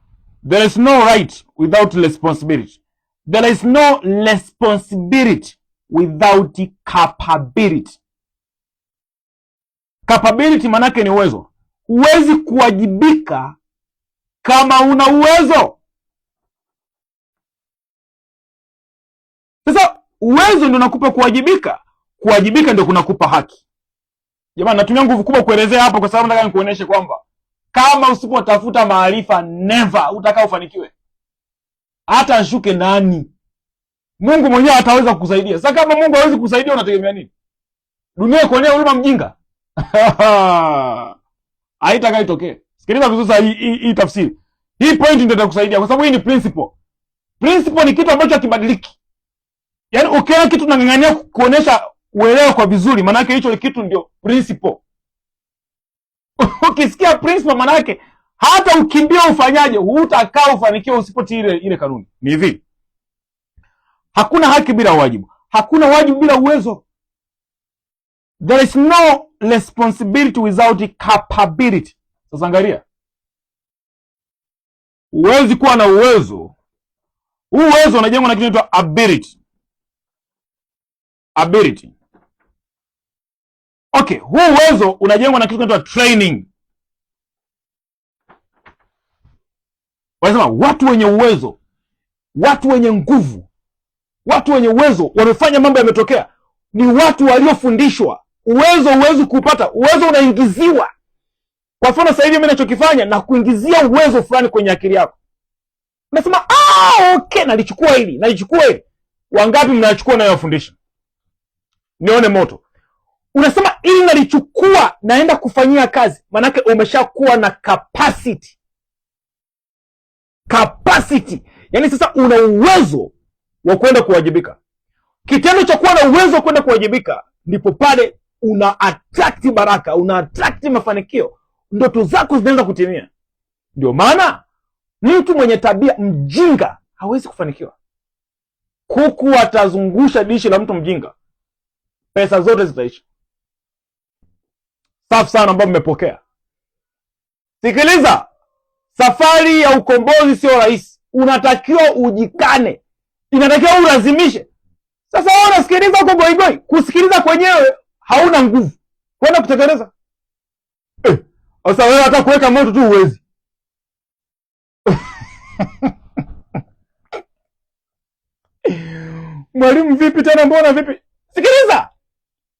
there is no right without responsibility. There is no responsibility without capability. Capability manake ni uwezo. Huwezi kuwajibika kama una uwezo. Sasa uwezo ndio unakupa kuwajibika. Kuwajibika ndio kunakupa haki. Jamani, natumia nguvu kubwa kuelezea hapa kwa sababu nataka nikuoneshe kwamba kama usipotafuta maarifa, never utakao ufanikiwe. Hata ashuke nani, Mungu mwenyewe ataweza kukusaidia. Sasa kama Mungu hawezi kukusaidia, unategemea nini? Dunia ikuonea huruma mjinga? Haitaka itokee. Sikiliza vizuri sasa hii tafsiri. Hii point ndio itakusaidia kwa sababu hii ni principle. Principle ni kitu ambacho hakibadiliki. Yaani ukiona kitu unang'ang'ania kuonesha uelewa kwa vizuri, maana yake hicho kitu ndio principle. Ukisikia principle maana yake hata ukimbia ufanyaje, hutakaa ufanikiwe usipotii ile kanuni. Ni hivi. Hakuna haki bila wajibu. Hakuna wajibu bila uwezo. There is no responsibility without capability. Sasa angalia. Huwezi kuwa na uwezo. Huu uwezo unajengwa na kitu kinaitwa ability. Ability. Okay, huu uwezo unajengwa na kitu kinaitwa training. Wanasema watu wenye uwezo, watu wenye nguvu, watu wenye uwezo wamefanya mambo yametokea, ni watu waliofundishwa. Uwezo huwezi kupata, uwezo unaingiziwa. Kwa mfano sasa hivi mimi ninachokifanya na kuingizia uwezo fulani kwenye akili yako. Unasema okay, nalichukua hili. Wangapi mnachukua na yafundisha? Nione moto. Unasema ili nalichukua naenda kufanyia kazi. Manake umeshakuwa na capacity. Yaani sasa una uwezo wa kwenda kuwajibika. Kitendo cha kuwa na uwezo wa kwenda kuwajibika ndipo pale una attract baraka, una attract mafanikio. Ndoto zako zinaanza kutimia. Ndio maana mtu mwenye tabia mjinga hawezi kufanikiwa. kuku watazungusha dishi la mtu mjinga, pesa zote zitaisha. Safi sana ambao mmepokea. Sikiliza, safari ya ukombozi sio rahisi. Unatakiwa ujikane, inatakiwa ulazimishe. Sasa wewe unasikiliza huko goigoi, kusikiliza kwenyewe hauna nguvu kwenda kutekeleza. Sasa wewe hata kuweka moto tu uwezi. Mwalimu vipi tena, mbona vipi? Sikiliza,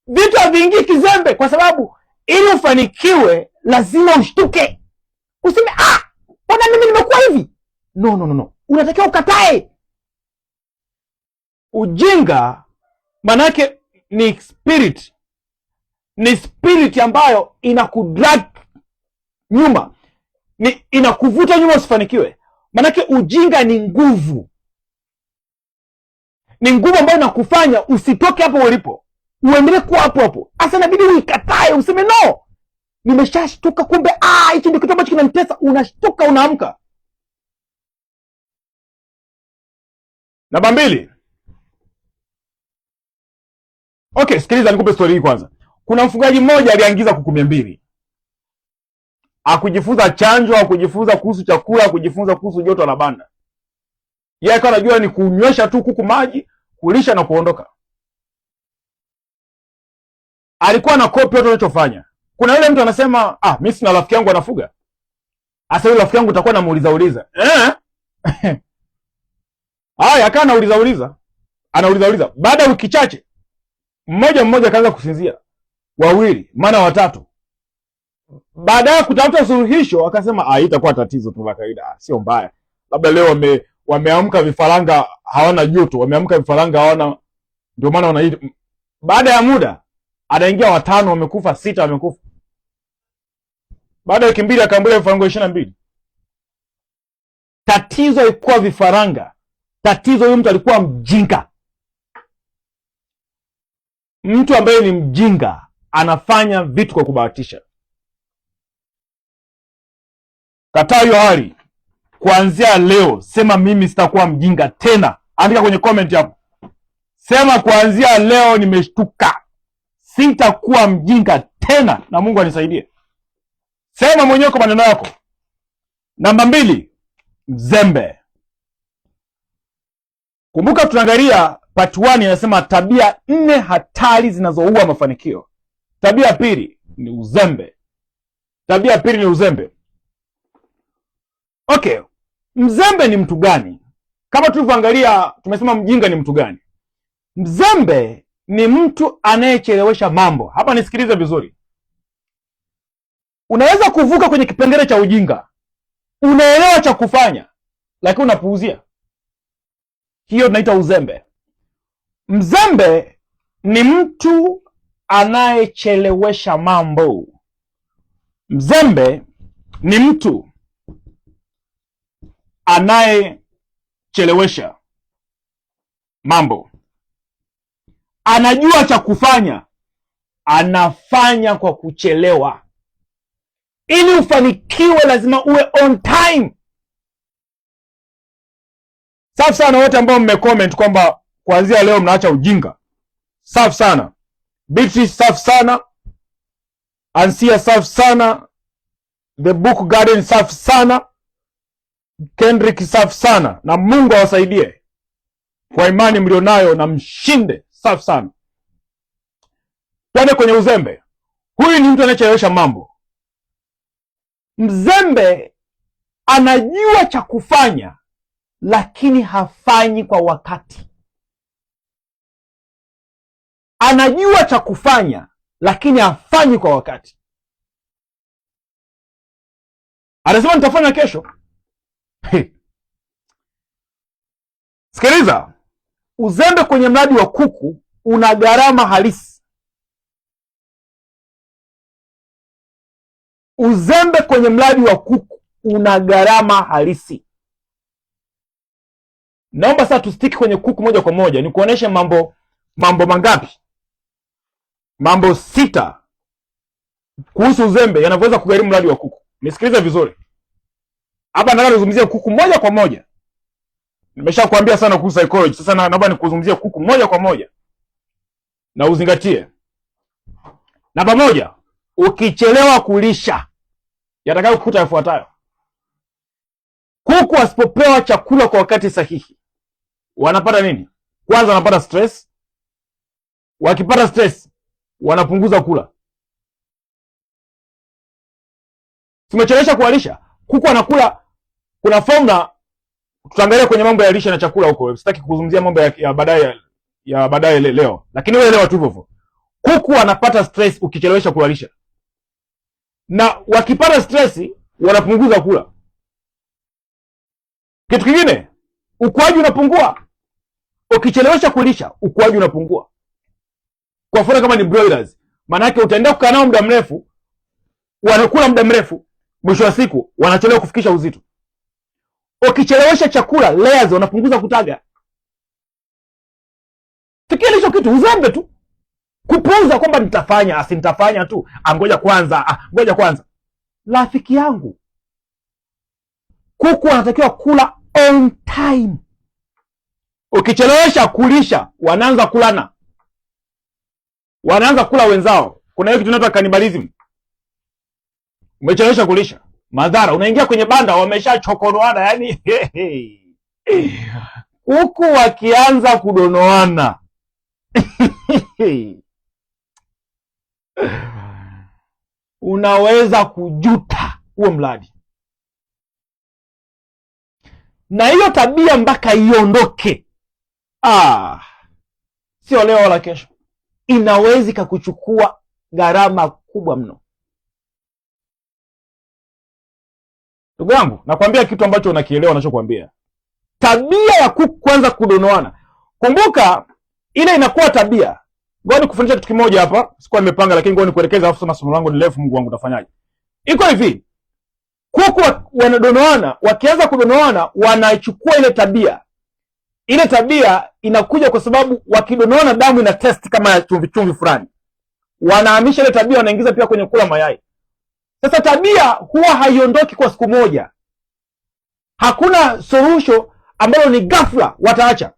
vitu haviingii kizembe, kwa sababu ili ufanikiwe lazima ushtuke. Useme mbona mimi nimekuwa hivi? No. Unatakiwa ukatae. Ujinga manake ni spirit. Ni spirit ambayo inakudrag nyuma. Inakuvuta nyuma usifanikiwe. Manake ujinga ni nguvu. Ni nguvu ambayo inakufanya usitoke hapo ulipo. Uendelee kuwa hapo hapo. Asa inabidi uikatae, useme no. Nimeshashtuka, kumbe hicho ndio kitu ambacho kinanitesa. Unashtuka, unaamka. Namba 2. Okay, sikiliza nikupe story hii kwanza. Kuna mfugaji mmoja aliangiza kuku 200. Hakujifunza chanjo, hakujifunza kuhusu chakula, hakujifunza kuhusu joto la banda. Yeye akawa anajua ni kunywesha tu kuku maji, kulisha na kuondoka. Alikuwa na copy watu wanachofanya. Kuna yule mtu anasema, mimi sina rafiki yangu anafuga. Asa yule rafiki yangu utakuwa namuuliza. Haya, akawa anauliza. Baada ya wiki chache, mmoja akaanza kusinzia. 2, maana 3. Baadaye kutafuta suluhisho akasema hii itakuwa tatizo tu la kawaida, sio mbaya. Labda leo wameamka vifaranga hawana joto, wameamka vifaranga hawana, ndio maana wanaita. Baada ya muda anaingia 5 wamekufa, 6 wamekufa. Baada ya wiki 2 akaambulia vifaranga 22. Tatizo ilikuwa vifaranga. Tatizo huyo mtu alikuwa mjinga. Mtu ambaye ni mjinga anafanya vitu kwa kubahatisha. Kataa hiyo hali. Kuanzia leo sema mimi sitakuwa mjinga tena. Andika kwenye comment hapo. Sema kuanzia leo nimeshtuka. Sitakuwa mjinga tena na Mungu anisaidie. Sema mwenyewe kwa maneno yako. Namba 2, mzembe. Kumbuka tunaangalia part 1 inasema tabia 4 hatari zinazoua mafanikio. Tabia ya pili ni uzembe. Okay, mzembe ni mtu gani? Kama tulivyoangalia tumesema mjinga ni mtu gani? Mzembe ni mtu anayechelewesha mambo. Hapa nisikilize vizuri. Unaweza kuvuka kwenye kipengele cha ujinga. Unaelewa cha kufanya, lakini unapuuzia. Hiyo tunaita uzembe. Mzembe ni mtu anayechelewesha mambo. Mzembe ni mtu anayechelewesha mambo. Anajua cha kufanya, anafanya kwa kuchelewa. Ili ufanikiwe lazima uwe on time. Safi sana wote ambao mmecomment kwamba kuanzia leo mnaacha ujinga. Safi sana. Beatrice safi sana. Ansia safi sana. The Book Garden safi sana. Kendrick safi sana. Na Mungu awasaidie kwa imani mlionayo na mshinde. Safi sana. Twende kwenye uzembe. Huyu ni mtu anayechelewesha mambo. Mzembe anajua cha kufanya lakini hafanyi kwa wakati. Anajua cha kufanya lakini hafanyi kwa wakati. Anasema nitafanya kesho. Sikiliza, uzembe kwenye mradi wa kuku una gharama halisi. Uzembe kwenye mradi wa kuku una gharama halisi. Naomba sasa tustiki kwenye kuku moja kwa moja. Ni kuonesha mambo mangapi? Mambo 6 kuhusu uzembe yanavyoweza kugharimu mradi wa kuku. Nisikilize vizuri. Hapa nataka nizungumzie kuku moja kwa moja. Nimeshakwambia sana kuhusu psychology. Sasa naomba nikuzungumzie kuku moja kwa moja na uzingatie. Namba moja, ukichelewa kulisha yatakayo kukuta yafuatayo. Kuku wasipopewa chakula kwa wakati sahihi wanapata nini? Kwanza wanapata stress. Wakipata stress wanapunguza kula. Tumechelewesha kuwalisha kuku, wanakula. Kuna formula tutaangalia kwenye mambo ya lishe na chakula huko. Sitaki kuzungumzia mambo ya baadaye leo, lakini wewe elewa tu hivyo. Kuku wanapata stress ukichelewesha kuwalisha, na wakipata stress wanapunguza kula. Kitu kingine, ukuaji unapungua. Ukichelewesha kulisha, ukuaji unapungua. Kwa mfano kama ni broilers, maana yake utaenda kukaa nao muda mrefu, wanakula muda mrefu, mwisho wa siku wanachelewa kufikisha uzito. Ukichelewesha chakula, layers wanapunguza kutaga. Fikiri hicho kitu, uzembe tu. Kupuuza kwamba nitafanya tu. Ngoja kwanza. Rafiki yangu, kuku wanatakiwa kula on time. Ukichelewesha kulisha, wanaanza kulana. Wanaanza kula wenzao. Kuna hiyo kitu inaitwa cannibalism. Umechelewesha kulisha, madhara, unaingia kwenye banda wameshachokonoana, yani kuku wakianza kudonoana unaweza kujuta huo mradi. Na hiyo tabia mpaka iondoke, sio leo wala kesho, inaweza ikakuchukua gharama kubwa mno. Ndugu yangu, nakwambia kitu ambacho unakielewa nachokwambia. Tabia ya kuku kwanza kudonoana, kumbuka ile inakuwa tabia. Ngoja nikufundisha kitu kimoja hapa, sikuwa nimepanga, lakini ngoja nikuelekeza, afu soma somo langu ni refu. Mungu wangu, utafanyaje? Iko hivi, kuku wanadonoana. Wakianza kudonoana, wanachukua ile tabia. Ile tabia inakuja kwa sababu wakidonoana, damu ina test kama ya chumvi fulani, wanahamisha ile tabia, wanaingiza pia kwenye kula mayai. Sasa tabia huwa haiondoki kwa siku moja. Hakuna solution ambalo ni ghafla wataacha.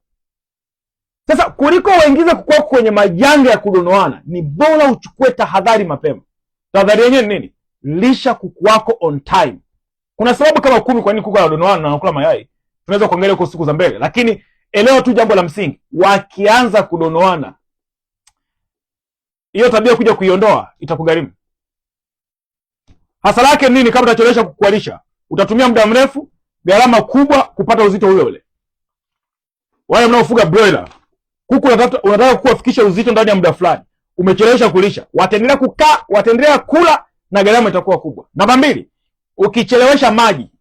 Sasa kuliko waingize kuku wako kwenye majanga ya kudonoana, ni bora uchukue tahadhari mapema. Tahadhari yenyewe ni nini? Lisha kuku wako on time. Kuna sababu kama 10 kwa nini kuku anadonoana na anakula mayai. Tunaweza kuangalia kwa siku za mbele, lakini elewa tu jambo la msingi. Wakianza kudonoana, hiyo tabia kuja kuiondoa itakugharimu. Hasara yake nini? Kama utachelewesha kukualisha, utatumia muda mrefu, gharama kubwa kupata uzito ule ule. Wale mnaofuga broiler, kuku unataka kuwafikisha uzito ndani ya muda fulani, umechelewesha kulisha, wataendelea kukaa, wataendelea kula na gharama itakuwa kubwa. Namba 2, ukichelewesha maji,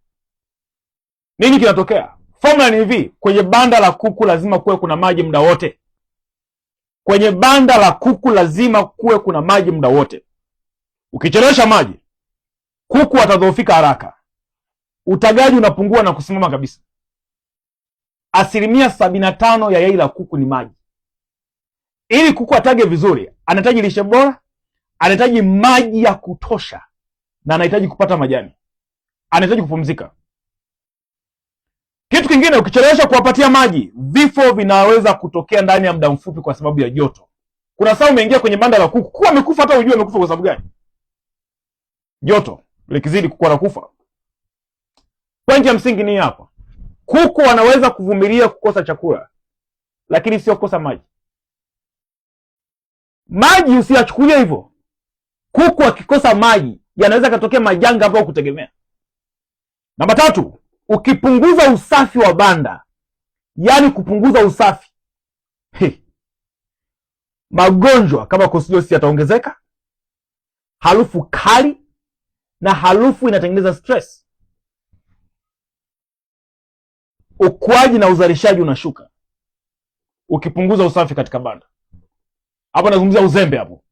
nini kinatokea? Formula ni hivi, kwenye banda la kuku lazima kuwe kuna maji muda wote. Kwenye banda la kuku lazima kuwe kuna maji muda wote. Ukichelewesha maji, kuku watadhoofika haraka, utagaji unapungua na kusimama kabisa. 75% ya yai la kuku ni maji. Ili kuku atage vizuri, anahitaji lishe bora, anahitaji maji ya kutosha, na anahitaji kupata majani, anahitaji kupumzika. Kitu kingine, ukichelewesha kuwapatia maji, vifo vinaweza kutokea ndani ya muda mfupi kwa sababu ya joto. Kuna saa umeingia kwenye banda la kuku, kuku amekufa, hata ujue amekufa kwa sababu gani? Joto likizidi kuku anakufa. Pointi ya msingi ni hapa. Kuku wanaweza kuvumilia kukosa chakula, lakini sio kukosa maji. Maji usiyachukulie hivyo. Kuku akikosa maji, yanaweza katokea majanga ambayo kutegemea. Namba 3, ukipunguza usafi wa banda, yani kupunguza usafi, magonjwa kama coccidiosis yataongezeka, harufu kali, na harufu inatengeneza stress. Ukuaji na uzalishaji unashuka ukipunguza usafi katika banda. Hapo nazungumzia uzembe hapo.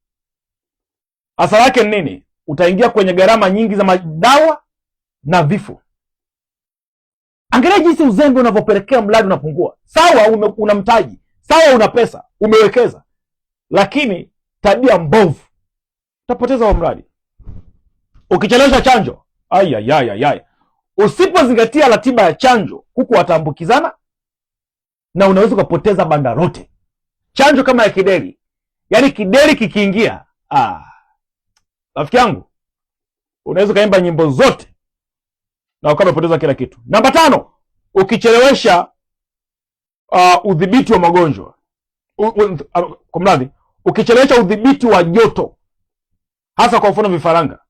Hasara yake ni nini? Utaingia kwenye gharama nyingi za madawa na vifo. Angalia jinsi uzembe unavyopelekea mradi unapungua. Sawa, una mtaji, sawa, una pesa, umewekeza, lakini tabia mbovu, utapoteza huo mradi. Ukichelewesha chanjo, usipozingatia ratiba ya chanjo, kuku wataambukizana na unaweza ukapoteza banda lote. Chanjo kama ya kideri, yaani kideri kikiingia, rafiki yangu, unaweza ukaimba nyimbo zote na ukawa umepoteza kila kitu. Namba 5, ukichelewesha udhibiti wa magonjwa, kwa mradhi, ukichelewesha udhibiti wa joto, hasa kwa mfano vifaranga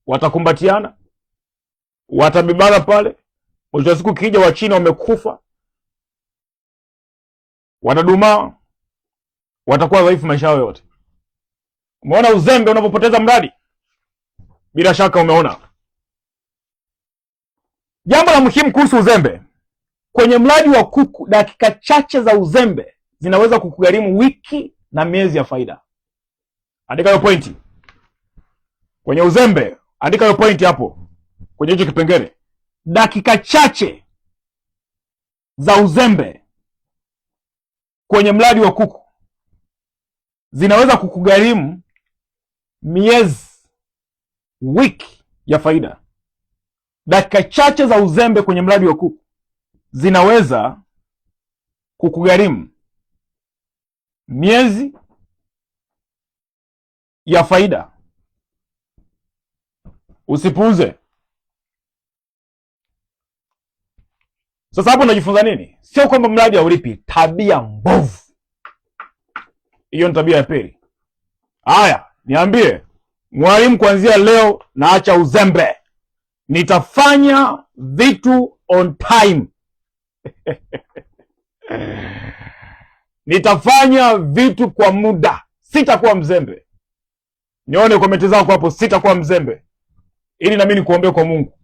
watakumbatiana, watabebana pale, mwisho wa siku kija wa China wamekufa, watadumaa, watakuwa dhaifu maisha yao yote. Umeona uzembe unapopoteza mradi? Bila shaka umeona. Jambo la muhimu kuhusu uzembe kwenye mradi wa kuku, dakika chache za uzembe zinaweza kukugharimu wiki na miezi ya faida. Andika hiyo pointi kwenye uzembe, andika hiyo pointi hapo kwenye hicho kipengele. Dakika chache za uzembe kwenye mradi wa kuku zinaweza kukugharimu miezi, wiki ya faida. Dakika chache za uzembe kwenye mradi wa kuku zinaweza kukugharimu miezi ya faida. Usipuuze. Sasa hapo unajifunza nini? Sio kwamba mradi haulipi, tabia mbovu. Hiyo ni tabia ya pili. Haya, niambie mwalimu, kuanzia leo naacha uzembe, nitafanya vitu on time. Nitafanya vitu kwa muda, sitakuwa mzembe. Nione komenti zako hapo, sitakuwa mzembe, ili na mimi nikuombee kwa Mungu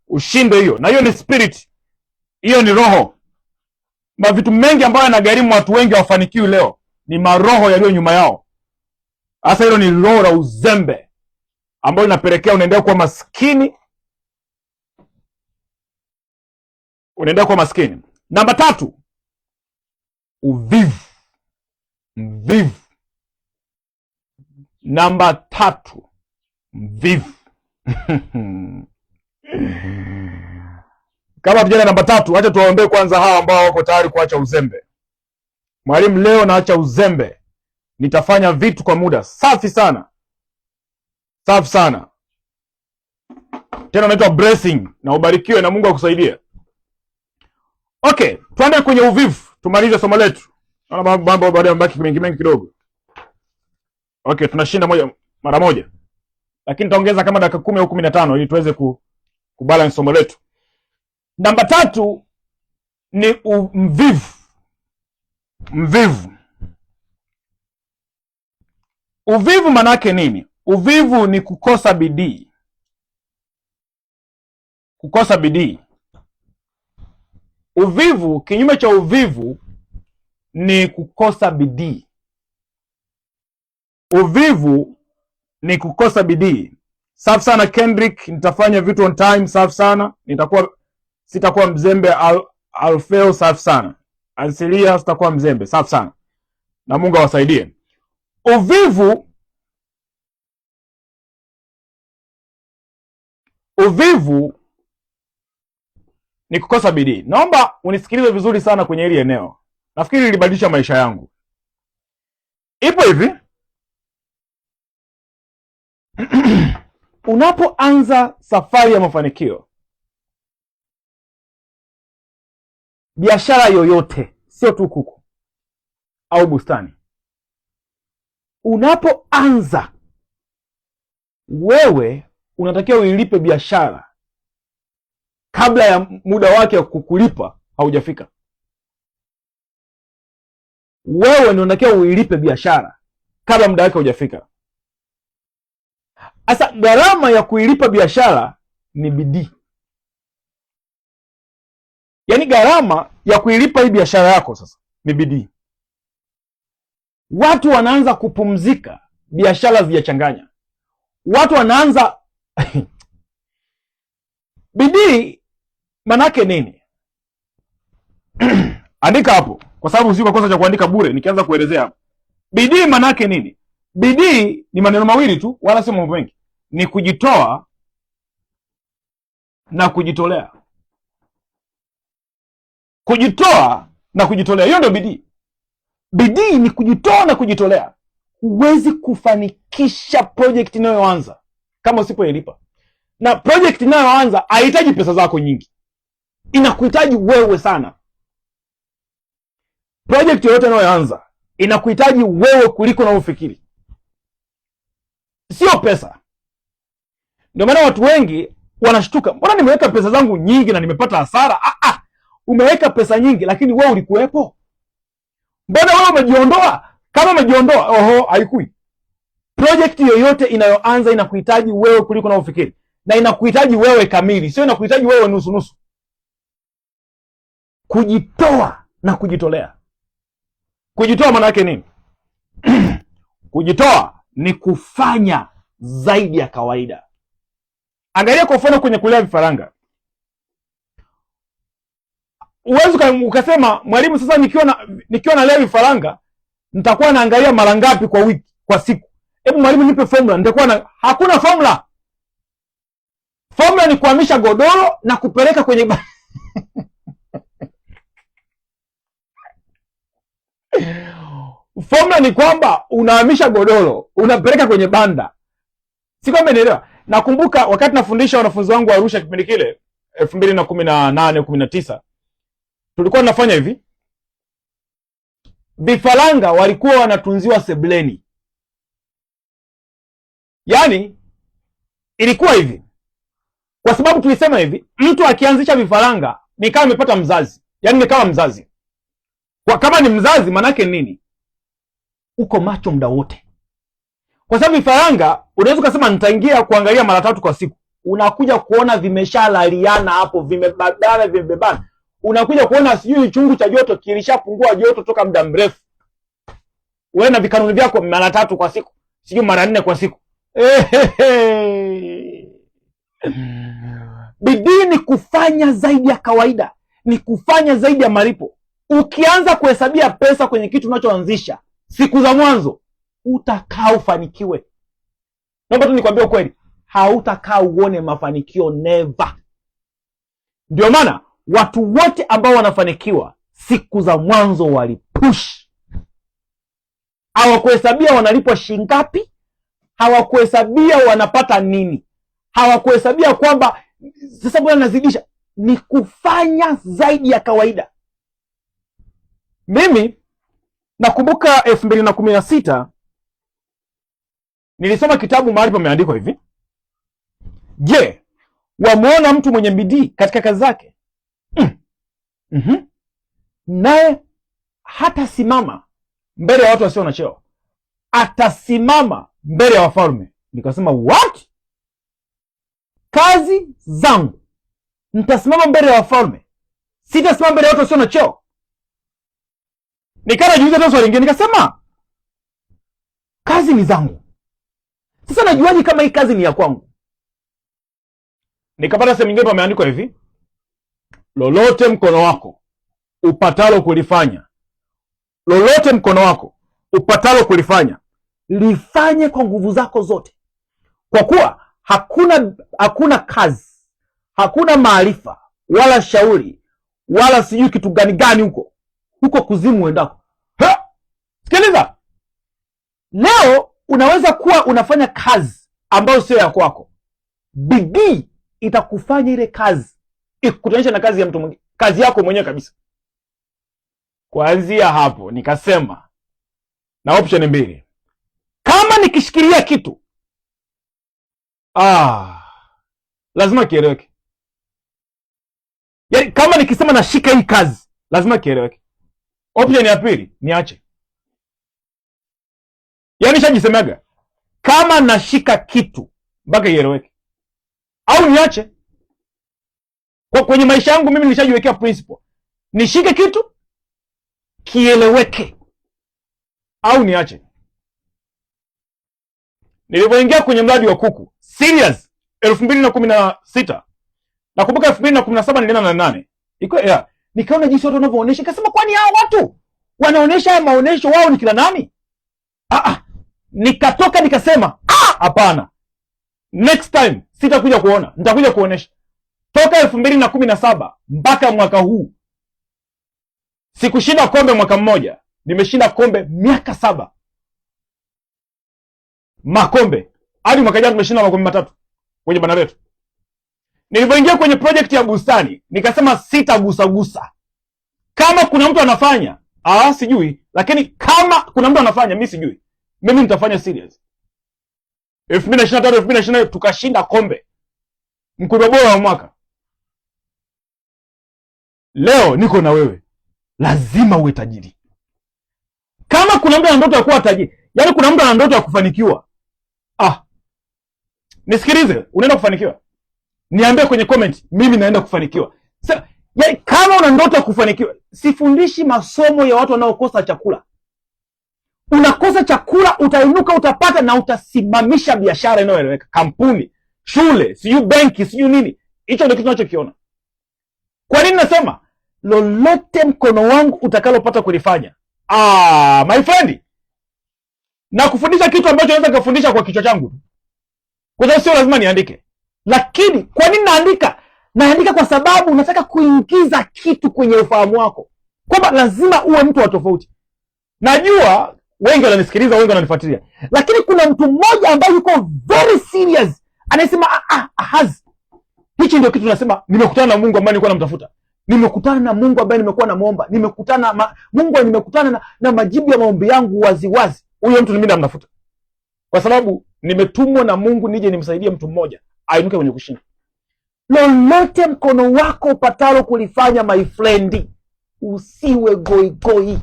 ushinde hiyo. Na hiyo ni spirit, hiyo ni roho. Na vitu mengi ambayo yanagharimu watu wengi wafanikiwi leo ni maroho yaliyo nyuma yao. Hasa hilo ni roho la uzembe ambayo inapelekea unaendelea kuwa maskini, unaendelea kuwa maskini. Namba 3, uvivu. Mvivu. Namba 3, mvivu. Kama tujana namba 3, acha tuwaombee kwanza hawa ambao wako tayari kuacha uzembe. Mwalimu, leo naacha uzembe, nitafanya vitu kwa muda. Safi sana, safi sana. Tena unaitwa blessing, na ubarikiwe na Mungu akusaidie. Okay, tuende kwenye uvivu, tumalize somo letu. Naona mambo baada ya mbaki mengi kidogo. Okay, tunashinda mara moja, lakini nitaongeza kama dakika 10 au 15 ili tuweze kubalance somo letu. Namba 3 ni mvivu. Mvivu. Uvivu manake nini? Uvivu ni kukosa bidii. Kukosa bidii. Uvivu, kinyume cha uvivu ni kukosa bidii. Uvivu ni kukosa bidii. Safi sana Kendrick, nitafanya vitu on time. Safi sana. Sitakuwa mzembe. Alfeo, safi sana. Ansilia, sitakuwa mzembe. Safi sana. Na Mungu awasaidie. Uvivu ni kukosa bidii. Naomba unisikilize vizuri sana kwenye hili eneo. Nafikiri lilibadilisha maisha yangu. Ipo hivi. Unapoanza safari ya mafanikio, biashara yoyote, sio tu kuku au bustani, unapoanza wewe unatakiwa uilipe biashara kabla ya muda wake wa kukulipa haujafika. Wewe ndio unatakiwa uilipe biashara kabla muda wake haujafika. Sasa gharama ya kuilipa biashara ni bidii. Yaani gharama ya kuilipa hii biashara yako sasa ni bidii. Watu wanaanza kupumzika, biashara zijachanganya. Watu wanaanza bidii manake nini? Andika hapo, kwa sababu siko kosa cha kuandika bure nikianza kuelezea hapo. Bidii manake nini? Bidii ni maneno mawili tu, wala sio mambo mengi. Ni kujitoa na kujitolea. Kujitoa na kujitolea. Hiyo ndio bidii. Bidii ni kujitoa na kujitolea. Huwezi kufanikisha project inayoanza kama usipoilipa, na project inayoanza haihitaji pesa zako nyingi, inakuhitaji wewe sana. Project yoyote inayoanza inakuhitaji wewe kuliko na ufikiri, sio pesa. Ndio maana watu wengi wanashtuka, mbona nimeweka pesa zangu nyingi na nimepata hasara? Umeweka pesa nyingi lakini wewe ulikuwepo. Mbona wewe umejiondoa? Kama umejiondoa, oho, haikui. Project yoyote inayoanza inakuhitaji wewe kuliko na ufikiri, na inakuhitaji wewe kamili, sio inakuhitaji wewe nusu nusu. Kujitoa na kujitolea. Kujitoa maana yake nini? Kujitoa ni kufanya zaidi ya kawaida. Angalia kwa mfano kwenye kulea vifaranga. Uwezo ukasema, mwalimu, sasa nikiwa nalea vifaranga nitakuwa naangalia mara ngapi kwa wiki, kwa siku? Hebu mwalimu nipe formula. Hakuna formula. Formula ni kuhamisha godoro na kupeleka kwenye formula ni kwamba unahamisha godoro unapeleka kwenye banda. Si kama umeelewa? Nakumbuka wakati nafundisha wanafunzi wangu wa Arusha kipindi kile 2018 19, tulikuwa tunafanya hivi. Vifaranga walikuwa wanatunziwa sebuleni. Yaani ilikuwa hivi, kwa sababu tulisema hivi, mtu akianzisha vifaranga ni kama amepata mzazi. Yaani ni kama mzazi. Kwa kama ni mzazi manake nini? Uko macho muda wote. Kwa sababu vifaranga unaweza kusema nitaingia kuangalia mara 3 kwa siku. Unakuja kuona vimeshalaliana hapo, vimebebana. Unakuja kuona sijui chungu cha joto kilishapungua joto toka muda mrefu. Wewe na vikanuni vyako mara 3 kwa siku, sijui mara 4 kwa siku. Bidii ni kufanya zaidi ya kawaida, ni kufanya zaidi ya malipo. Ukianza kuhesabia pesa kwenye kitu unachoanzisha siku za mwanzo, utakaa ufanikiwe. Naomba tu nikwambie ukweli, hautakaa uone mafanikio, never. Ndio maana watu wote ambao wanafanikiwa siku za mwanzo walipush. Hawakuhesabia wanalipwa shingapi, hawakuhesabia wanapata nini, hawakuhesabia kwamba sasa bwana nazidisha. Ni kufanya zaidi ya kawaida. Mimi nakumbuka 2016 nilisoma kitabu mahali pameandikwa hivi: je, wamuona mtu mwenye bidii katika kazi zake? Naye hatasimama mbele ya watu wasio na cheo, atasimama mbele ya wafalme. Nikasema, what? Kazi zangu nitasimama mbele ya wafalme, sitasimama mbele ya watu wasio na cheo? Nikana jiuliza tena swali lingine, nikasema kazi ni zangu, sasa najuaje kama hii kazi ni ya kwangu? Nikapata sehemu nyingine pameandikwa hivi: lolote mkono wako upatalo kulifanya, lolote mkono wako upatalo kulifanya, lifanye kwa nguvu zako zote, kwa kuwa hakuna kazi, hakuna maarifa wala shauri wala sijui kitu gani huko kuzimu uendako. Sikiliza, leo unaweza kuwa unafanya kazi ambayo sio ya kwako. Bidii itakufanya ile kazi ikukutanisha na kazi ya mtu mwingine, kazi yako mwenyewe kabisa. Kuanzia hapo nikasema na option 2. Kama nikishikilia kitu lazima kieleweke. Yaani kama nikisema nashika hii kazi lazima kieleweke. Option ya pili, niache. Yaani shajisemaga, kama nashika kitu mpaka ieleweke, au niache. Kwa kwenye maisha yangu mimi nilishajiwekea principle, nishike kitu kieleweke au niache. Nilipoingia kwenye mradi wa kuku serious 2016, nakumbuka 2017 nilienda na 8 iko nikaona jinsi watu wanavyoonyesha, nikasema kwani hao watu wanaonyesha haya maonyesho wao ni kila nani? Nikatoka nikasema hapana, next time sitakuja kuona, nitakuja kuonesha. Toka 2017 mpaka mwaka huu Sikushinda kombe mwaka mmoja, nimeshinda kombe miaka 7. Makombe. Hadi mwaka jana tumeshinda makombe 3 kwenye banda letu. Nilipoingia kwenye project ya bustani, nikasema sitagusa. Kama kuna mtu anafanya, sijui, lakini kama kuna mtu anafanya, mimi sijui. Mimi nitafanya serious. 2023 2024 tukashinda kombe. Mkubwa bora wa mwaka. Leo niko na wewe. Lazima uwe tajiri. Kama kuna mtu ana ndoto ya kuwa tajiri, yaani kuna mtu ana ndoto ya kufanikiwa. Nisikilize, unaenda kufanikiwa? Niambie kwenye comment, mimi naenda kufanikiwa. Yaani kama una ndoto ya kufanikiwa, sifundishi masomo ya watu wanaokosa chakula. Unakosa chakula, utainuka, utapata na utasimamisha biashara inayoeleweka. Kampuni, shule, siyo benki, siyo nini. Hicho ndio kitu tunachokiona. Kwa nini nasema lolote mkono wangu utakalopata kulifanya? My friend, na kufundisha kitu ambacho naweza kufundisha kwa kichwa changu. Kwa sababu sio lazima niandike. Lakini kwa nini naandika? Naandika kwa sababu nataka kuingiza kitu kwenye ufahamu wako, kwamba lazima uwe mtu wa tofauti. Najua wengi wananisikiliza, wengi wananifuatilia, lakini kuna mtu mmoja ambaye yuko very serious, anasema hichi ndio kitu nasema, nimekutana na Mungu ambaye nilikuwa namtafuta. Nimekutana na Mungu ambaye nimekuwa namuomba. Nimekutana na majibu ya maombi yangu waziwazi. Huyo mtu ni mimi namtafuta. Kwa sababu nimetumwa na Mungu nije nimsaidie mtu mmoja ainuke kwenye kushinda. Lolote mkono wako upatalo kulifanya, my friend, usiwe goigoi.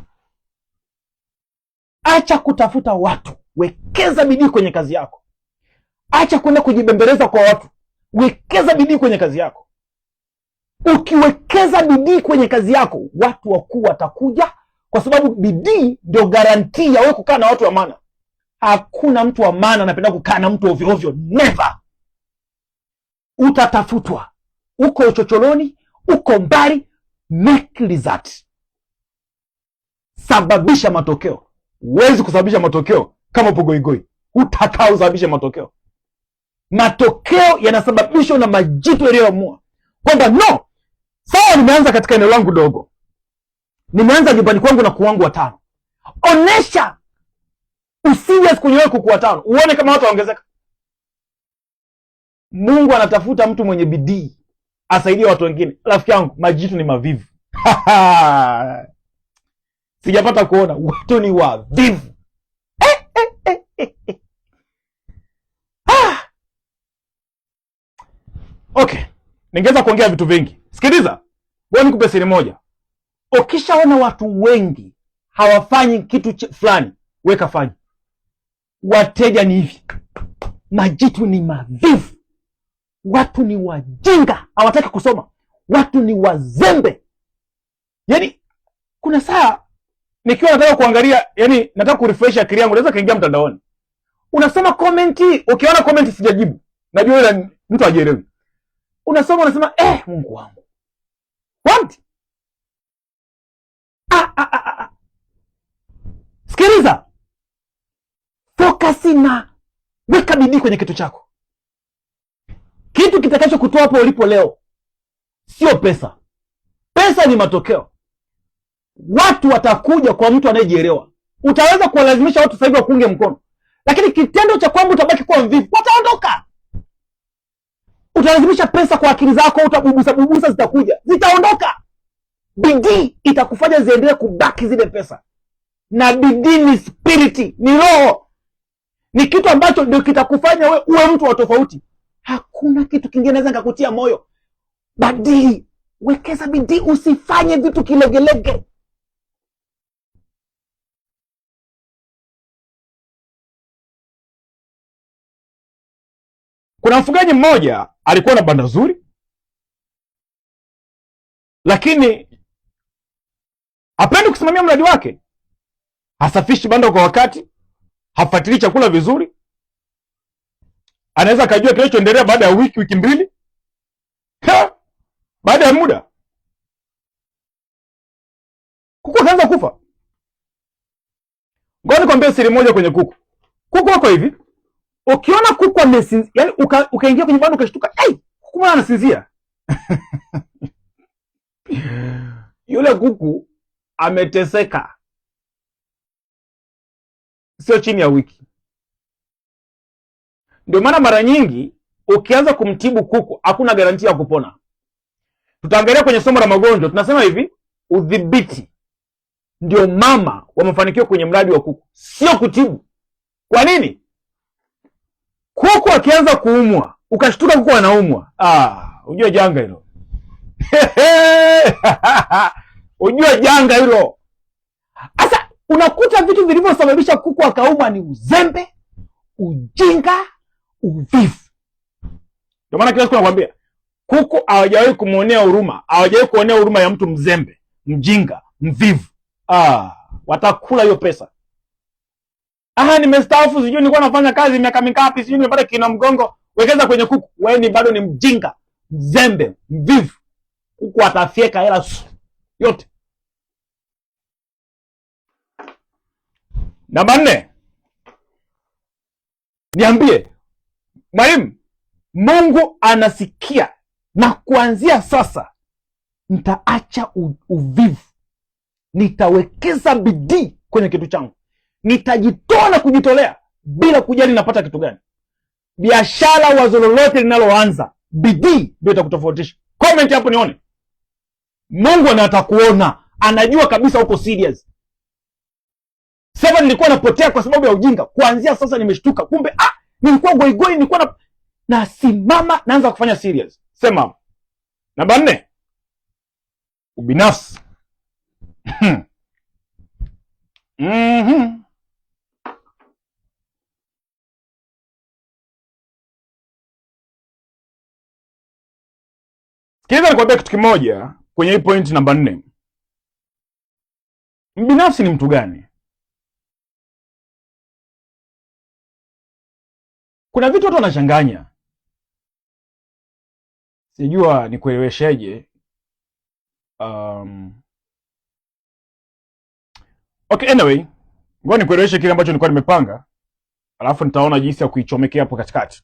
Acha kutafuta watu, wekeza bidii kwenye kazi yako. Acha kwenda kujibembeleza kwa watu, wekeza bidii kwenye kazi yako. Ukiwekeza bidii kwenye kazi yako, watu wakuu watakuja, kwa sababu bidii ndio garantia ya wewe kukaa na watu wa maana. Hakuna mtu wa maana anapenda kukaa na mtu ovyo ovyo, never. Utatafutwa. Uko uchocholoni, uko mbali, make result. Sababisha matokeo. Huwezi kusababisha matokeo kama upo goigoi. Utakaa usababishe matokeo. Matokeo yanasababishwa na majitu yaliyoamua kwamba no, sawa, nimeanza katika eneo langu dogo, nimeanza nyumbani kwangu na kuku wangu 5. Onesha userious kwenye wewe kuku 5, uone kama watu waongezeka. Mungu anatafuta mtu mwenye bidii asaidie watu wengine. Rafiki yangu, majitu ni mavivu. Sijapata kuona watu ni wavivu. Okay, ningeweza kuongea vitu vingi. Sikiliza, wewe nikupe siri moja. Ukishaona watu wengi hawafanyi kitu fulani, weka fanya. Wateja ni hivi. Majitu ni mavivu. Watu ni wajinga, hawataki kusoma. Watu ni wazembe. Yaani kuna saa nikiwa nataka kuangalia, yani nataka kurefresh akili yangu, naweza kaingia mtandaoni. Unasoma comment, ukiona comment sijajibu, najua yule mtu hajielewi. Unasoma unasema Mungu wangu. What? Sikiliza. Focus na weka bidii kwenye kitu chako. Kitu kitakacho kutoa hapo ulipo leo sio pesa. Pesa ni matokeo. Watu watakuja kwa mtu anayejielewa. Utaweza kuwalazimisha watu sasa hivi wakuunge mkono, lakini kitendo cha kwamba utabaki kuwa mvivu, wataondoka. Utalazimisha pesa kwa akili zako, utabubusa zitakuja, zitaondoka. Bidii itakufanya ziendelee kubaki zile pesa. Na bidii ni spirit, ni roho. Ni kitu ambacho ndio kitakufanya wewe uwe mtu wa tofauti. Hakuna kitu kingine naweza kukutia moyo. Badili, wekeza bidii, usifanye vitu kilegelege. Kuna mfugaji mmoja alikuwa na banda zuri, lakini hapendi kusimamia mradi wake. Hasafishi banda kwa wakati, hafuatilii chakula vizuri. Anaweza kujua kinachoendelea baada ya wiki mbili. Baada ya muda kuku anaanza kufa. Ngoja nikwambie siri moja kwenye kuku. Kuku wako hivi, ukiona kuku amesinzia, yani ukaingia kwenye banda ukashtuka, kuku mbona anasinzia? Yule kuku ameteseka, sio chini ya wiki. Ndio maana mara nyingi ukianza kumtibu kuku hakuna garantia ya kupona. Tutaangalia kwenye somo la magonjwa, tunasema hivi, udhibiti ndio mama wa mafanikio kwenye mradi wa kuku, sio kutibu. Kwa nini? Kuku akianza kuumwa, ukashtuka kuku anaumwa, ujue janga hilo. Ujue janga hilo. Sasa unakuta vitu vilivyosababisha kuku akaumwa ni uzembe, ujinga, uvivu. Ndio maana kila siku nakwambia, kuku hawajawahi kumuonea huruma, hawajawahi kuonea huruma ya mtu mzembe, mjinga, mvivu. Watakula hiyo pesa. Nimestaafu, sijui nilikuwa nafanya kazi miaka mingapi, sijui nimepata kina mgongo. Wekeza kwenye kuku. Wewe ni bado ni mjinga, mzembe, mvivu. Kuku atafieka hela yote. Namba 4. Niambie, mwalimu, Mungu anasikia na kuanzia sasa nitaacha uvivu. Nitawekeza bidii kwenye kitu changu. Nitajitoa na kujitolea bila kujali napata kitu gani. Biashara, wazo lolote linaloanza, bidii ndio itakutofautisha. Comment hapo nione. Mungu anatakuona, anajua kabisa uko serious. Sasa nilikuwa napotea kwa sababu ya ujinga, kuanzia sasa nimeshtuka. Kumbe nilikuwa goigoi, nilikuwa nasimama, naanza kufanya serious. Sema. Namba 4. Ubinafsi. Sikiliza nikwambia kitu kimoja kwenye hii point namba 4. Mbinafsi ni mtu gani? Kuna vitu watu wanachanganya. Sijua nikuelewesheje. Okay, anyway, ngoja nikueleweshe kile ambacho nilikuwa nimepanga, alafu nitaona jinsi ya kuichomekea hapo katikati.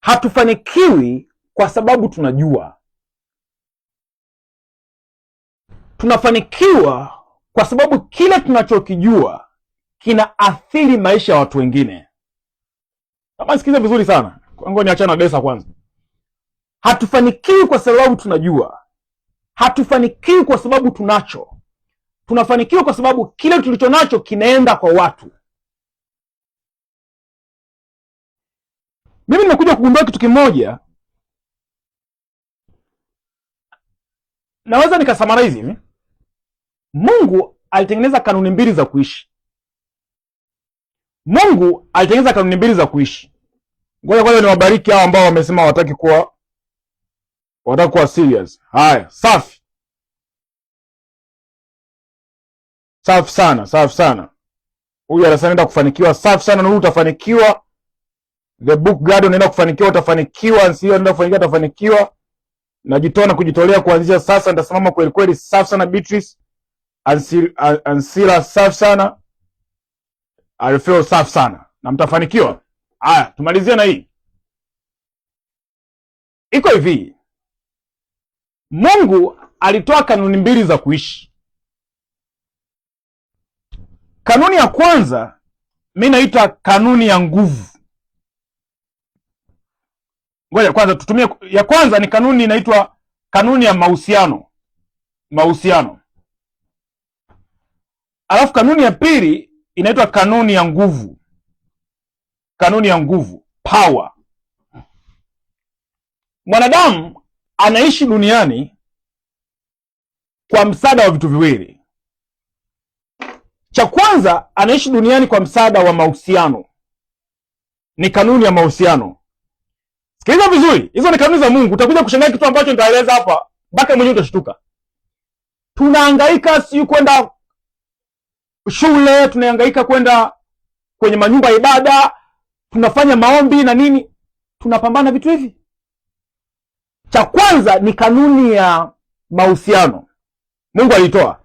Hatufanikiwi kwa sababu tunajua. Tunafanikiwa kwa sababu kile tunachokijua kinaathiri maisha ya watu wengine. Kama sikiza vizuri sana. Ngoja niachane na desa kwanza. Hatufanikiwi kwa sababu tunajua. Hatufanikiwi kwa sababu tunacho. Tunafanikiwa kwa sababu kile tulicho nacho kinaenda kwa watu. Mimi nimekuja kugundua kitu kimoja. Naweza nikasummarize hivi. Mungu alitengeneza kanuni mbili za kuishi. Mungu alitengeneza kanuni mbili za kuishi. Ngoja kwanza niwabariki hao ambao wamesema wataki kuwa serious. Haya, safi. Safi sana, safi sana. Huyu anaenda kufanikiwa, safi sana, na huyu utafanikiwa. The Book God unaenda kufanikiwa, utafanikiwa. Ansila unaenda kufanikiwa, utafanikiwa. Najitoa na kujitolea kuanzia sasa, nitasimama kweli kweli. Safi sana Beatrice. Ansila safi sana. Alfeo safi sana. Na mtafanikiwa. Haya, tumalizie na hii. Iko hivi. Mungu alitoa kanuni mbili za kuishi. Kanuni ya kwanza mimi naita kanuni ya nguvu. Ngoja kwanza tutumie ya kwanza, ni kanuni inaitwa kanuni ya mahusiano. Mahusiano. Alafu kanuni ya pili inaitwa kanuni ya nguvu. Kanuni ya nguvu, power. Mwanadamu anaishi duniani kwa msaada wa vitu viwili. Cha kwanza, anaishi duniani kwa msaada wa mahusiano. Ni kanuni ya mahusiano. Sikiliza vizuri, hizo ni kanuni za Mungu. Utakuja kushangaa kitu ambacho nitaeleza hapa, mpaka mwenyewe utashtuka. Tunahangaika si kwenda shule, tunahangaika kwenda kwenye manyumba ya ibada, tunafanya maombi na nini, tunapambana vitu hivi. Cha kwanza ni kanuni ya mahusiano, Mungu alitoa.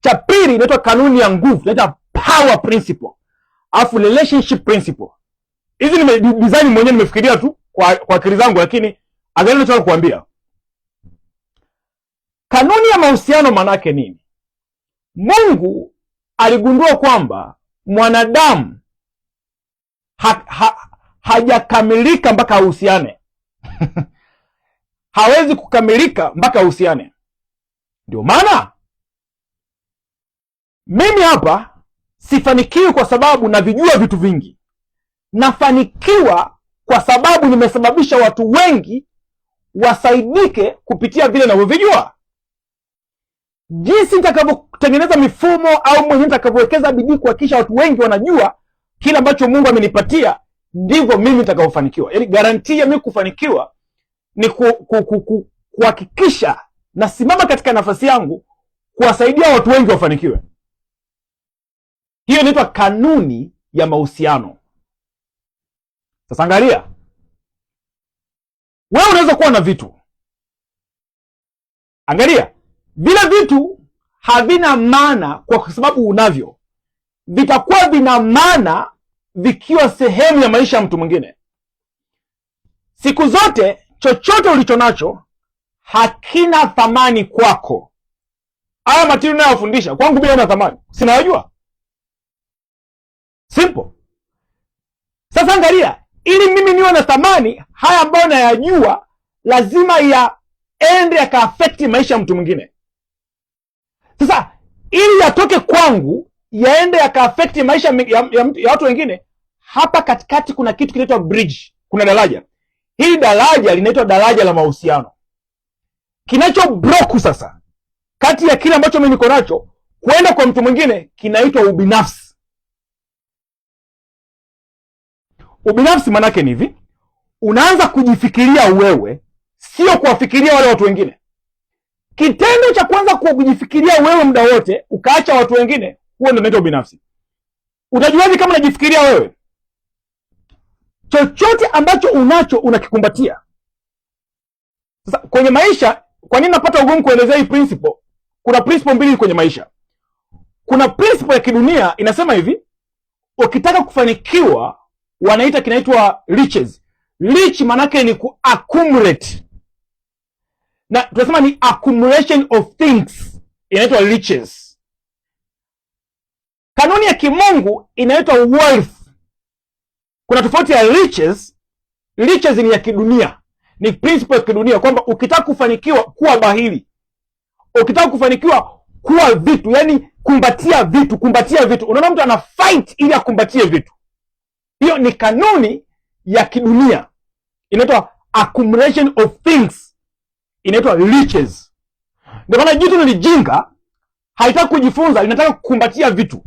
Cha pili inaitwa kanuni ya nguvu, inaitwa power principle, afu relationship principle. Hizi ni design mwenyewe nimefikiria tu kwa akili zangu, lakini angalia ninachotaka kukuambia. Kanuni ya mahusiano manake nini? Mungu aligundua kwamba mwanadamu hajakamilika mpaka ahusiane. Hawezi kukamilika mpaka ahusiane. Ndio maana mimi hapa sifanikiwi kwa sababu navijua vitu vingi. Nafanikiwa kwa sababu nimesababisha watu wengi wasaidike kupitia vile ninavyovijua. Jinsi nitakavyotengeneza mifumo au mwenyewe nitakavyowekeza bidii kuhakikisha watu wengi wanajua kile ambacho Mungu amenipatia, ndivyo mimi nitakavyofanikiwa. Yaani garantia ya mimi kufanikiwa ni kuhakikisha nasimama katika nafasi yangu kuwasaidia watu wengi wafanikiwe. Hiyo inaitwa kanuni ya mahusiano. Sasa angalia, wewe unaweza kuwa na vitu. Angalia, vile vitu havina maana kwa sababu unavyo. Vitakuwa vina maana vikiwa sehemu ya maisha ya mtu mwingine. Siku zote chochote ulicho nacho hakina thamani kwako. Haya matiri ninayofundisha kwangu bila na thamani, sinajua. Simple. Sasa angalia, ili mimi niwe na thamani, haya ambayo nayajua lazima yaende yaka-affect maisha ya mtu mwingine. Sasa ili yatoke kwangu yaende yaka-affect maisha ya watu wengine, hapa katikati kuna kitu kinaitwa bridge, kuna daraja. Hili daraja linaitwa daraja la mahusiano. Kinacho block sasa kati ya kile ambacho mimi niko nacho kwenda kwa mtu mwingine kinaitwa ubinafsi. Ubinafsi manake ni hivi: unaanza kujifikiria wewe, sio kuwafikiria wale watu wengine. Kitendo cha kwanza kujifikiria wewe muda wote ukaacha watu wengine, huo ndio unaitwa ubinafsi. Utajuaje kama unajifikiria wewe? Chochote ambacho unacho unakikumbatia. Sasa kwenye maisha, kwa nini napata ugumu kuelezea hii principle? Kuna principle mbili kwenye maisha. Kuna principle ya kidunia inasema hivi: ukitaka kufanikiwa wanaita kinaitwa riches. Rich manake ni accumulate. Na tunasema ni accumulation of things, inaitwa riches. Kanuni ya kimungu inaitwa wealth. Kuna tofauti ya riches. Riches ni ya kidunia, ni principle ya kidunia, kwamba ukitaka kufanikiwa kuwa bahili, ukitaka kufanikiwa kuwa vitu, yani kumbatia vitu. Unaona mtu ana fight ili akumbatie vitu. Hiyo ni kanuni ya kidunia, inaitwa accumulation of things, inaitwa riches. Ndio maana jitu ni jinga, haitaki kujifunza, linataka kukumbatia vitu.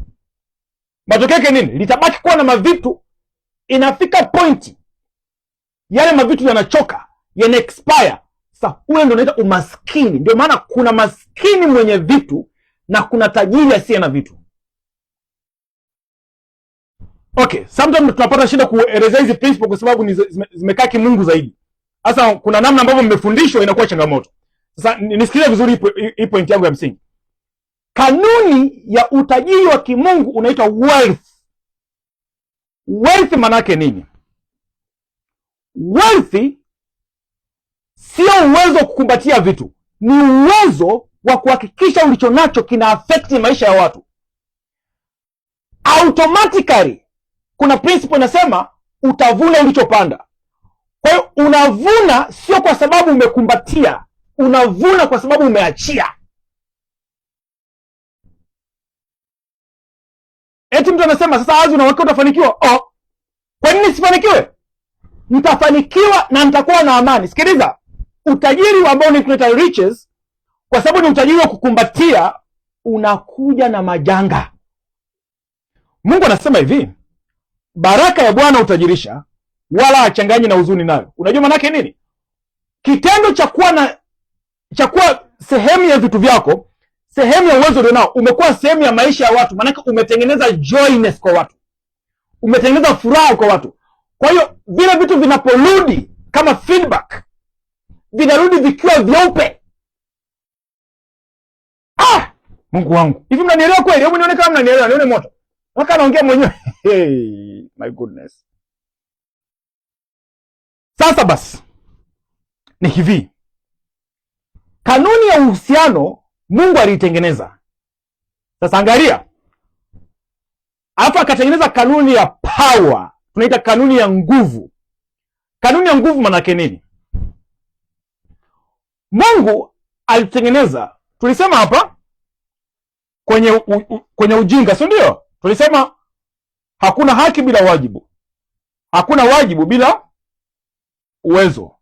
Matokeo yake nini? Litabaki kuwa na mavitu, inafika point yale mavitu yanachoka, yana expire. Sasa ule ndio unaitwa umaskini. Ndio maana kuna maskini mwenye vitu na kuna tajiri asiye na vitu. Okay, sometimes tunapata shida kuelezea hizi principle kwa sababu zimekaa kimungu zaidi. Sasa kuna namna ambavyo mmefundishwa inakuwa changamoto. Sasa nisikilize vizuri hii point yangu ya msingi. Kanuni ya utajiri wa kimungu unaitwa wealth. Wealth manake nini? Wealth sio uwezo wa kukumbatia vitu, ni uwezo wa kuhakikisha ulicho nacho kina affect maisha ya watu. Automatically kuna principle inasema utavuna ulichopanda. Kwa hiyo unavuna sio kwa sababu umekumbatia, unavuna kwa sababu umeachia. Eti mtu anasema sasa Azi unaweka utafanikiwa. Kwa nini sifanikiwe? Nitafanikiwa na nitakuwa na amani. Sikiliza, utajiri ambao ni tunaita riches, kwa sababu ni utajiri wa kukumbatia, unakuja na majanga. Mungu anasema hivi: baraka ya Bwana utajirisha, wala hachanganyi na huzuni nayo. Unajua maana yake nini? Kitendo cha kuwa sehemu ya vitu vyako, sehemu ya uwezo ulionao, umekuwa sehemu ya maisha ya watu. Maana umetengeneza joyness kwa watu, umetengeneza furaha kwa watu. Kwa hiyo vile vitu vinaporudi kama feedback, vinarudi vikiwa vyeupe. Mungu wangu, hivi mnanielewa kweli? Hebu nione kama mnanielewa, nione moto. Waka naongea mwenyewe. Hey, my goodness. Sasa basi ni hivi, kanuni ya uhusiano Mungu aliitengeneza. Sasa angalia, alafu akatengeneza kanuni ya power, tunaita kanuni ya nguvu. Kanuni ya nguvu maana yake nini? Mungu alitengeneza, tulisema hapa kwenye ujinga, si ndio? Tulisema hakuna haki bila wajibu, hakuna wajibu bila uwezo.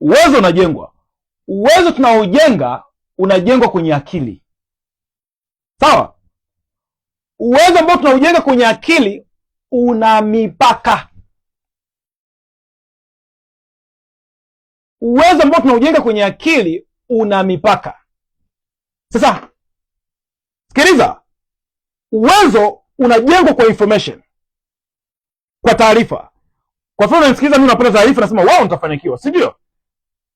Uwezo unajengwa, uwezo tunaojenga unajengwa kwenye akili, sawa? Uwezo ambao tunaujenga kwenye akili una mipaka. Uwezo ambao tunaujenga kwenye akili una mipaka. Sasa sikiliza, uwezo unajengwa kwa information, kwa taarifa. Kwa mfano unasikiliza mimi napata taarifa nasema wao nitafanikiwa, si ndio?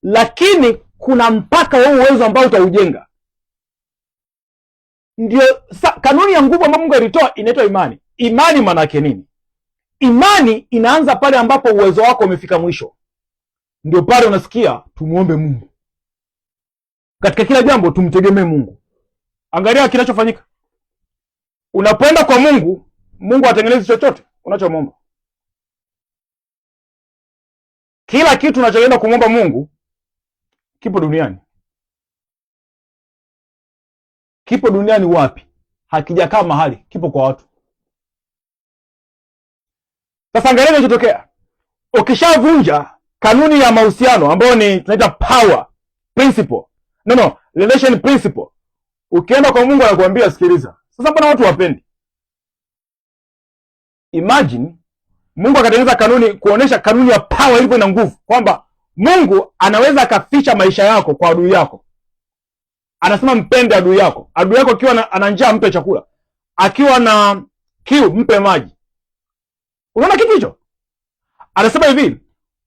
Lakini kuna mpaka wa uwezo ambao utaujenga. Ndio kanuni ya nguvu ambayo Mungu alitoa inaitwa imani. Imani maana yake nini? Imani inaanza pale ambapo uwezo wako umefika mwisho. Ndio pale unasikia tumuombe Mungu. Katika kila jambo tumtegemee Mungu. Angalia kinachofanyika. Unapoenda kwa Mungu, Mungu atengenezi chochote unachomwomba. Kila kitu unachoenda kumwomba Mungu kipo duniani. Kipo duniani wapi? Hakijakaa mahali, kipo kwa watu. Sasa angalia kinachotokea. Ukishavunja kanuni ya mahusiano ambayo ni tunaita power principle. Relation principle. Ukienda kwa Mungu anakuambia sikiliza. Sasa mbona watu wapendi? Imagine Mungu akatengeneza kanuni kuonesha kanuni ya power ilivyo na nguvu, kwamba Mungu anaweza akaficha maisha yako kwa adui yako. Anasema mpende adui yako. Adui yako akiwa ana njaa mpe chakula. Akiwa na kiu mpe maji. Unaona kitu hicho? Anasema hivi,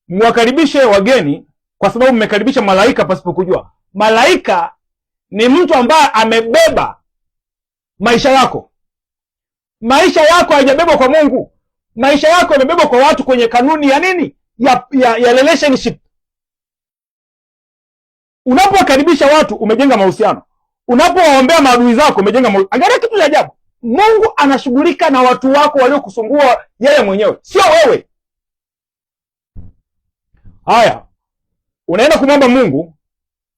mwakaribishe wageni kwa sababu mmekaribisha malaika pasipokujua. Malaika ni mtu ambaye amebeba maisha yako. Maisha yako hayajabebwa kwa Mungu. Maisha yako yamebebwa kwa watu kwenye kanuni ya nini? Ya relationship. Unapowakaribisha watu umejenga mahusiano. Unapowaombea maadui zako umejenga mahusiano. Angalia kitu cha ajabu. Mungu anashughulika na watu wako waliokusumbua yeye mwenyewe, sio wewe. Haya, unaenda kumwomba Mungu,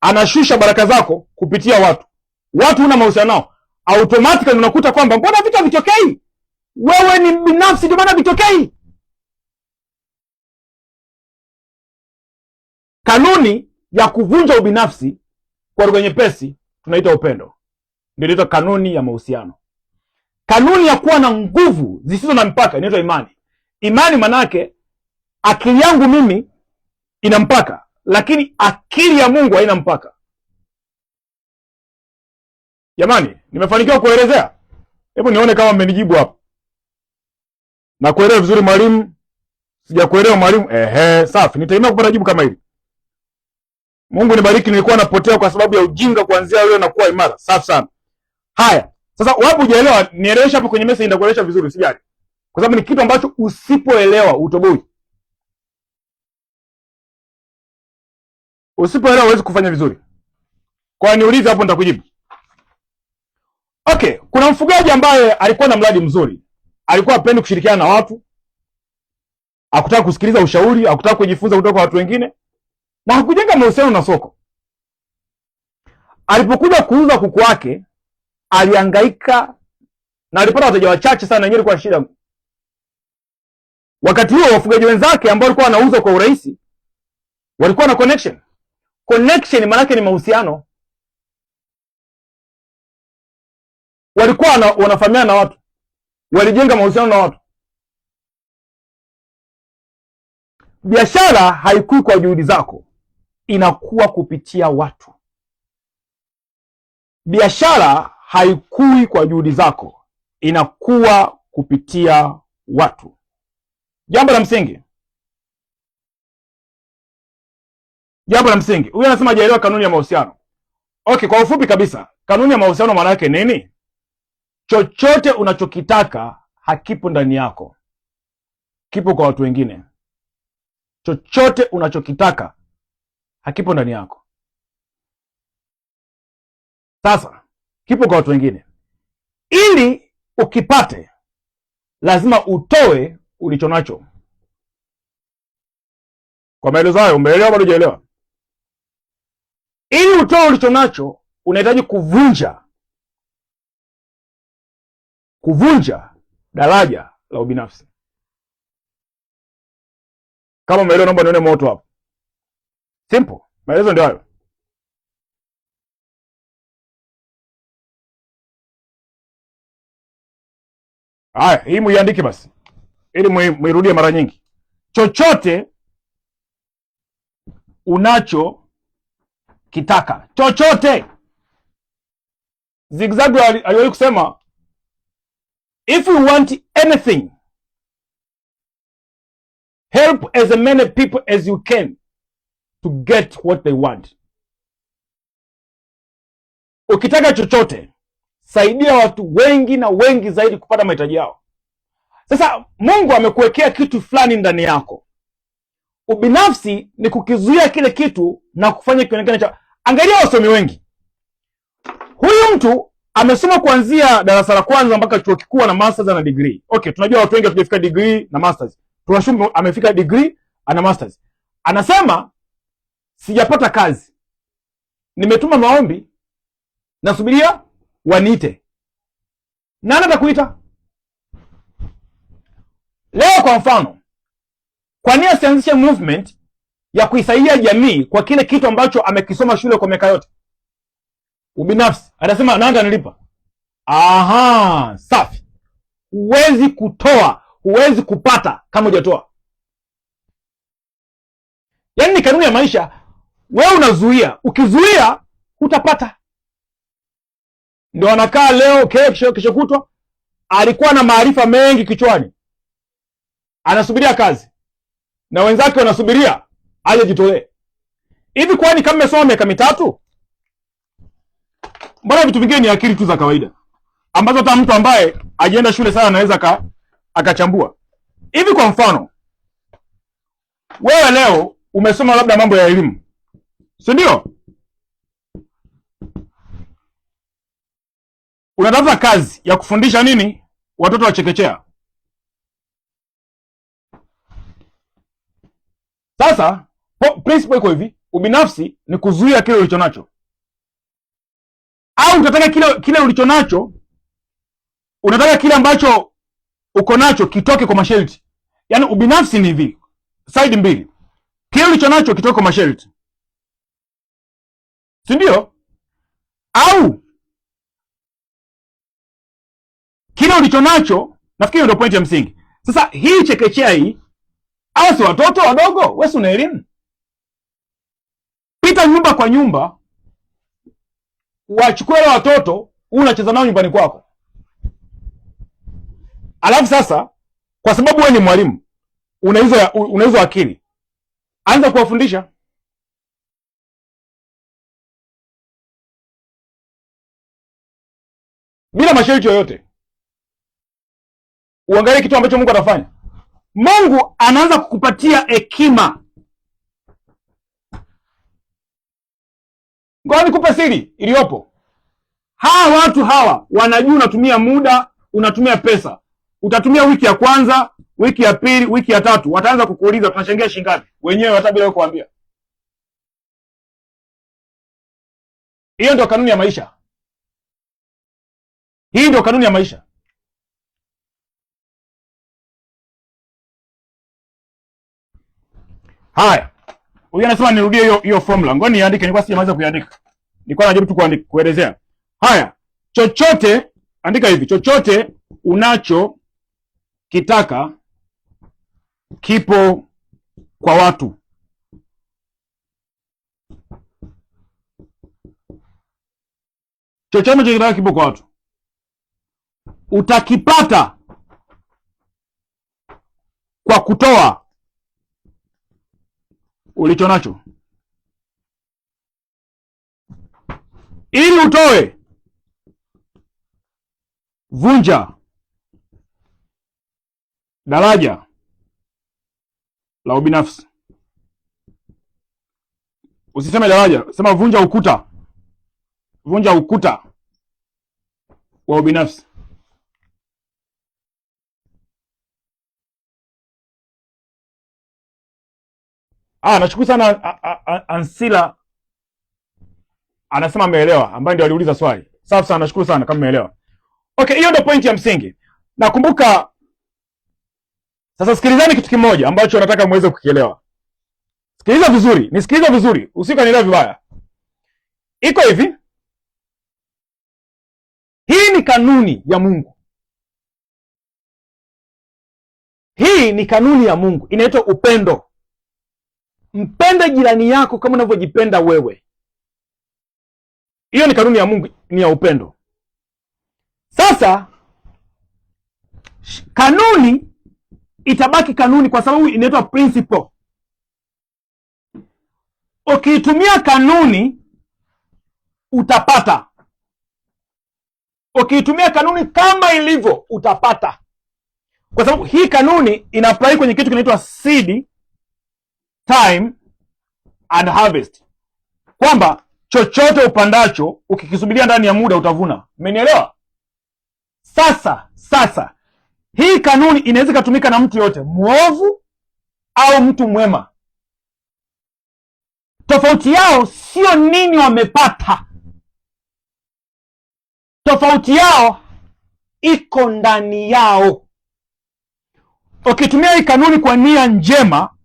anashusha baraka zako kupitia watu. Watu una mahusiano nao. Automatically unakuta kwamba mbona vitu havitokei? Wewe ni binafsi ndio maana vitokei. Kanuni ya kuvunja ubinafsi kwa lugha nyepesi tunaita upendo. Ndio inaitwa kanuni ya mahusiano. Kanuni ya kuwa na nguvu zisizo na mpaka inaitwa imani. Imani manake akili yangu mimi ina mpaka, lakini akili ya Mungu haina mpaka. Jamani, nimefanikiwa kuelezea? Hebu nione kama mmenijibu hapo. Na kuelewa vizuri mwalimu? Sijakuelewa mwalimu? Safi. Nitaimia kupata jibu kama hili. Mungu nibariki, nilikuwa napotea kwa sababu ya ujinga, kuanzia leo nakuwa imara. Safi sana. Haya, sasa wapo hujaelewa, nielewesha hapo kwenye message, nitakuelewesha vizuri, usijali. Kwa sababu ni kitu ambacho usipoelewa utoboi. Usipoelewa huwezi kufanya vizuri. Kwa niulize hapo nitakujibu. Okay, kuna mfugaji ambaye alikuwa na mradi mzuri. Alikuwa hapendi kushirikiana na watu. Hakutaka kusikiliza ushauri, hakutaka kujifunza kutoka kwa watu wengine. Na hakujenga mahusiano na soko. Alipokuja kuuza kuku wake, alihangaika na alipata wateja wachache sana, yenyewe ilikuwa shida. Wakati huo wafugaji wenzake ambao walikuwa wanauza kwa urahisi walikuwa na connection. Connection maana yake ni mahusiano. Walikuwa wanafahamiana na watu. Walijenga mahusiano na watu. Biashara haikui kwa juhudi zako, inakuwa kupitia watu. Biashara haikui kwa juhudi zako, inakuwa kupitia watu. Jambo la msingi. Huyu anasema hajaelewa kanuni ya mahusiano. Okay, kwa ufupi kabisa, kanuni ya mahusiano maana yake nini? Chochote unachokitaka hakipo ndani yako, kipo kwa watu wengine. Chochote unachokitaka hakipo ndani yako. Sasa kipo kwa watu wengine, ili ukipate lazima utoe ulicho nacho. Kwa maelezo hayo, umeelewa bado hujaelewa? Ili utoe ulicho nacho unahitaji kuvunja daraja la ubinafsi. Kama umeelewa, naomba nione moto hapo. Simple, maelezo ndio hayo. Haya, hii muiandike basi ili muirudie mara nyingi. Chochote unacho kitaka, chochote. Zigzag aliwahi kusema, if you want anything, help as many people as you can to get what they want. Ukitaka chochote, saidia watu wengi na wengi zaidi kupata mahitaji yao. Sasa Mungu amekuwekea kitu fulani ndani yako. Ubinafsi ni kukizuia kile kitu na kufanya kionekane cha. Angalia wasomi wengi. Huyu mtu amesoma kuanzia darasa la kwanza mpaka chuo kikuu na masters na degree. Okay, tunajua watu wengi hatujafika degree na masters. Tunashumu amefika degree ana masters. Anasema sijapata kazi, nimetuma maombi, nasubiria waniite. Nani atakuita? Leo kwa mfano, kwa nini asianzishe movement ya kuisaidia jamii kwa kile kitu ambacho amekisoma shule kwa miaka yote? Ubinafsi. Anasema nani anilipa? Aha, safi. Huwezi kutoa, huwezi kupata kama hujatoa. Yaani ni kanuni ya maisha. Wewe unazuia, ukizuia utapata. Ndio anakaa leo kesho kutwa alikuwa na maarifa mengi kichwani, anasubiria kazi na wenzake wanasubiria aje jitolee. Hivi kwani kama umesoma miaka mitatu, mbona vitu vingine ni akili tu za kawaida ambazo hata mtu ambaye ajienda shule sana anaweza akachambua. Hivi kwa mfano, wewe leo umesoma labda mambo ya elimu, si ndio? Unatafuta kazi ya kufundisha nini? Watoto wa chekechea. Sasa principle iko hivi, ubinafsi ni kuzuia kile ulicho nacho. Au unataka kile ulicho nacho, unataka kile ambacho uko nacho kitoke kwa masharti. Yaani ubinafsi ni hivi, side mbili. Kile ulicho nacho kitoke kwa masharti, si ndio? Au kile ulicho nacho, nafikiri ndio point ya msingi. Sasa hii chekechea hii, au si watoto wadogo, wewe una elimu. Pita nyumba kwa nyumba, wachukue wale watoto, unacheza nao nyumbani kwako. Alafu sasa, kwa sababu wewe ni mwalimu, unaizo akili, anza kuwafundisha. Bila masharti yoyote. Uangalie kitu ambacho Mungu anafanya. Mungu anaanza kukupatia hekima. Ngoja nikupe siri iliyopo. Hawa watu hawa wanajua unatumia muda, unatumia pesa. Utatumia wiki ya kwanza, wiki ya pili, wiki ya tatu, wataanza kukuuliza tunachangia shilingi ngapi? Wenyewe hata bila kukuambia. Hiyo ndio kanuni ya maisha. Hii ndio kanuni ya maisha. Haya. Huyu anasema nirudie hiyo formula. Ngoja niandike, nilikuwa sijamaliza kuiandika. Nilikuwa najaribu tu kuelezea. Haya. Chochote, andika hivi, chochote unacho kitaka kipo kwa watu. Chochote unachokitaka kipo kwa watu. Utakipata kwa kutoa ulicho nacho. Ili utoe, vunja daraja la ubinafsi. Usiseme daraja, sema vunja ukuta. vunja ukuta wa ubinafsi. Nashukuru sana Ansila anasema ameelewa, ambaye ndio aliuliza swali. Safi sana, nashukuru sana kama umeelewa. Okay, hiyo ndio pointi ya msingi. Nakumbuka sasa, sikilizani kitu kimoja ambacho nataka muweze kukielewa. Sikiliza vizuri, nisikilize vizuri, usikanielewa vibaya. Iko hivi, hii ni kanuni ya Mungu. Hii ni kanuni ya Mungu, inaitwa upendo. Mpende jirani yako kama unavyojipenda wewe. Hiyo ni kanuni ya Mungu, ni ya upendo. Sasa kanuni itabaki kanuni kwa sababu inaitwa principle. Ukiitumia kanuni utapata. Ukiitumia kanuni kama ilivyo utapata. Kwa sababu hii kanuni ina-apply kwenye kitu kinaitwa seed, time and harvest. Kwamba chochote upandacho ukikisubiria ndani ya muda utavuna. Umenielewa? Sasa hii kanuni inaweza kutumika na mtu yote, mwovu au mtu mwema. Tofauti yao sio nini wamepata. Tofauti yao iko ndani yao. Ukitumia hii kanuni kwa nia njema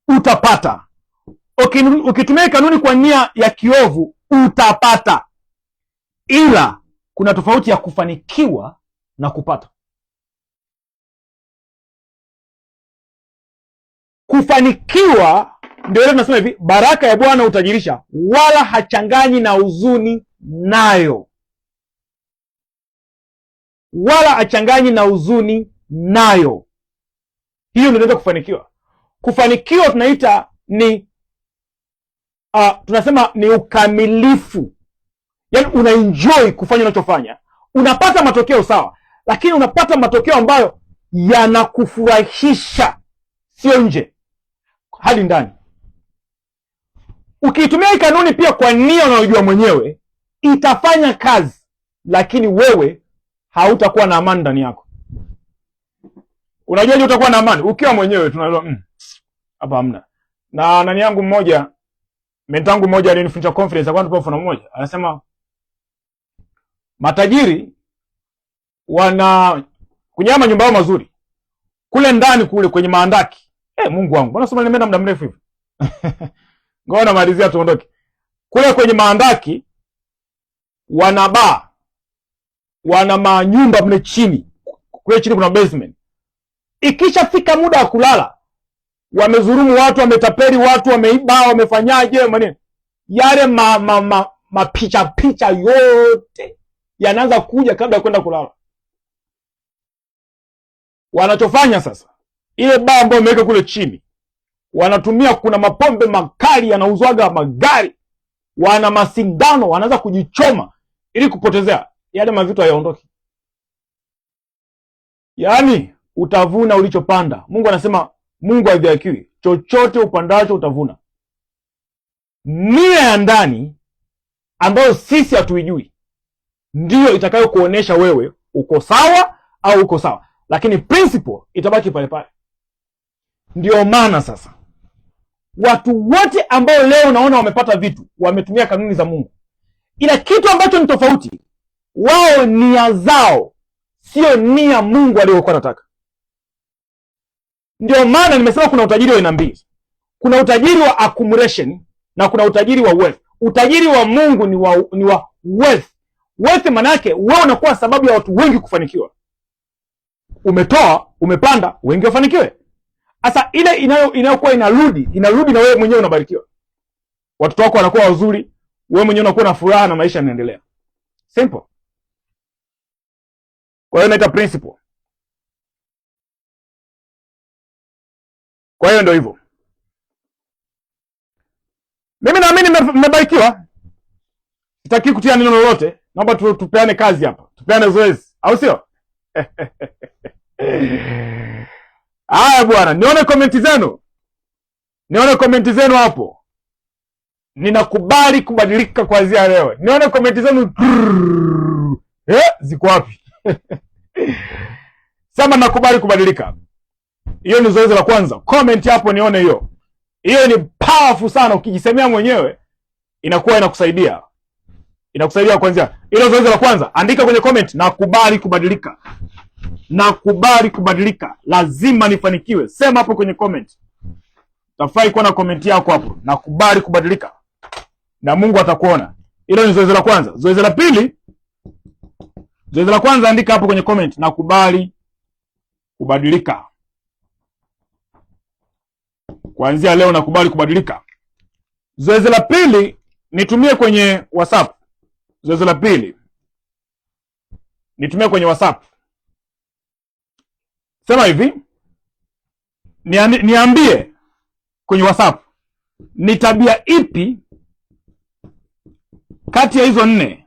utapata. Ukitumia hii kanuni kwa nia ya kiovu utapata. Ila kuna tofauti ya kufanikiwa na kupata. Kufanikiwa ndio ile tunasema hivi, baraka ya Bwana utajirisha, wala hachanganyi na huzuni nayo. Wala hachanganyi na huzuni nayo. Hiyo ndio inaitwa kufanikiwa. Kufanikiwa tunaita ni tunasema ni ukamilifu. Yaani unaenjoy kufanya unachofanya. Unapata matokeo sawa, lakini unapata matokeo ambayo yanakufurahisha, sio nje, hadi ndani. Ukiitumia hii kanuni pia kwa nia unayojua mwenyewe, itafanya kazi, lakini wewe hautakuwa na amani ndani yako. Unajua utakuwa na amani ukiwa mwenyewe tunaelewa hapa hamna. Na nani yangu mmoja, mentangu mmoja alinifundisha conference kwa tupo mfano mmoja. Anasema matajiri wana kunyama nyumba yao mazuri. Kule ndani kule kwenye maandaki. Mungu wangu, mbona soma nimeenda muda mrefu hivi? Ngoja malizia tuondoke. Kule kwenye maandaki wana baa. Wana manyumba mle chini. Kule chini kuna basement. Ikishafika muda wa kulala, wamezurumu watu, wametapeli watu, wameiba, wamefanyaje maneno. Yale mapicha yote yanaanza kuja kabla ya kwenda kulala. Wanachofanya sasa, ile baa ambayo wameweka kule chini, wanatumia, kuna mapombe makali yanauzwaga magari, wana masindano, wanaanza kujichoma ili kupotezea yale mavitu hayaondoki. Yaani utavuna ulichopanda. Mungu anasema, Mungu hadhihakiwi, chochote upandacho utavuna. Nia ya ndani ambayo sisi hatuijui ndiyo itakayo kuonesha wewe uko sawa au uko sawa, lakini principle itabaki pale pale. Ndio maana sasa watu wote ambao leo naona wamepata vitu wametumia kanuni za Mungu, ila kitu ambacho ni tofauti, wao nia zao sio nia Mungu aliyokuwa anataka. Ndio maana nimesema kuna utajiri wa aina mbili. Kuna utajiri wa accumulation na kuna utajiri wa wealth. Utajiri wa Mungu ni wa wealth. Wealth maana yake wewe unakuwa sababu ya watu wengi kufanikiwa. Umetoa, umepanda, wengi wafanikiwe. Sasa ile inayokuwa inarudi na wewe mwenyewe unabarikiwa. Watoto wako wanakuwa wazuri, wewe mwenyewe unakuwa na furaha na maisha yanaendelea. Simple. Kwa hiyo inaita principle. Kwa hiyo ndio hivyo. Mimi naamini mmebarikiwa. Sitaki kutia neno lolote. Naomba tupeane kazi hapa. Tupeane zoezi. Au sio? Haya bwana, nione komenti zenu. Nione komenti zenu hapo. ninakubali kubadilika kuanzia leo. Nione komenti zenu ziko wapi? Sema nakubali kubadilika. Hiyo ni zoezi la kwanza. Comment hapo nione hiyo. Hiyo ni powerful sana, ukijisemea mwenyewe inakuwa inakusaidia. Inakusaidia kuanzia. Hilo zoezi la kwanza, andika kwenye comment nakubali kubadilika. Nakubali kubadilika. Lazima nifanikiwe. Sema hapo kwenye comment. Tafurahi kuona comment yako hapo. Nakubali kubadilika. Na Mungu atakuona. Hilo ni zoezi la kwanza. Zoezi la pili, zoezi la kwanza andika hapo kwenye comment nakubali kubadilika. Kuanzia leo nakubali kubadilika. Zoezi la pili nitumie kwenye WhatsApp. Zoezi la pili nitumie kwenye WhatsApp. Sema hivi, niambie kwenye WhatsApp ni tabia ipi kati ya hizo 4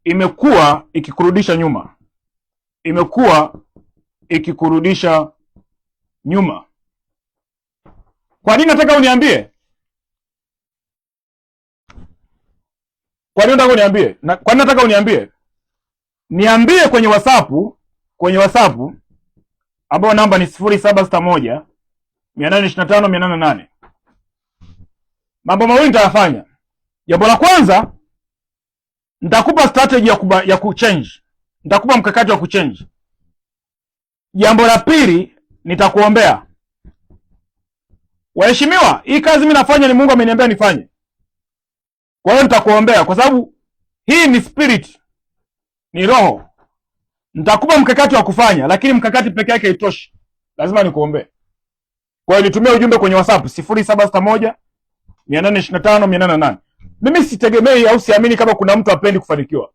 imekuwa ikikurudisha nyuma. Imekuwa ikikurudisha nyuma. Kwa nini nataka uniambie? Kwa nini nataka uniambie? Kwa nini nataka uniambie? Niambie kwenye WhatsApp ambao namba ni 0761 825 808. Mambo mawili nitayafanya. Jambo la kwanza, nitakupa strategy ya kuchange. Nitakupa mkakati wa kuchange. Jambo la pili, nitakuombea. Waheshimiwa, hii kazi mimi nafanya ni Mungu ameniambia nifanye. Kwa hiyo nitakuombea kwa sababu hii ni spirit. Ni roho. Nitakupa mkakati wa kufanya, lakini mkakati peke yake haitoshi. Lazima nikuombee. Kwa hiyo nitumie ujumbe kwenye WhatsApp 0761 825 808. Mimi sitegemei au siamini kama kuna mtu apendi kufanikiwa.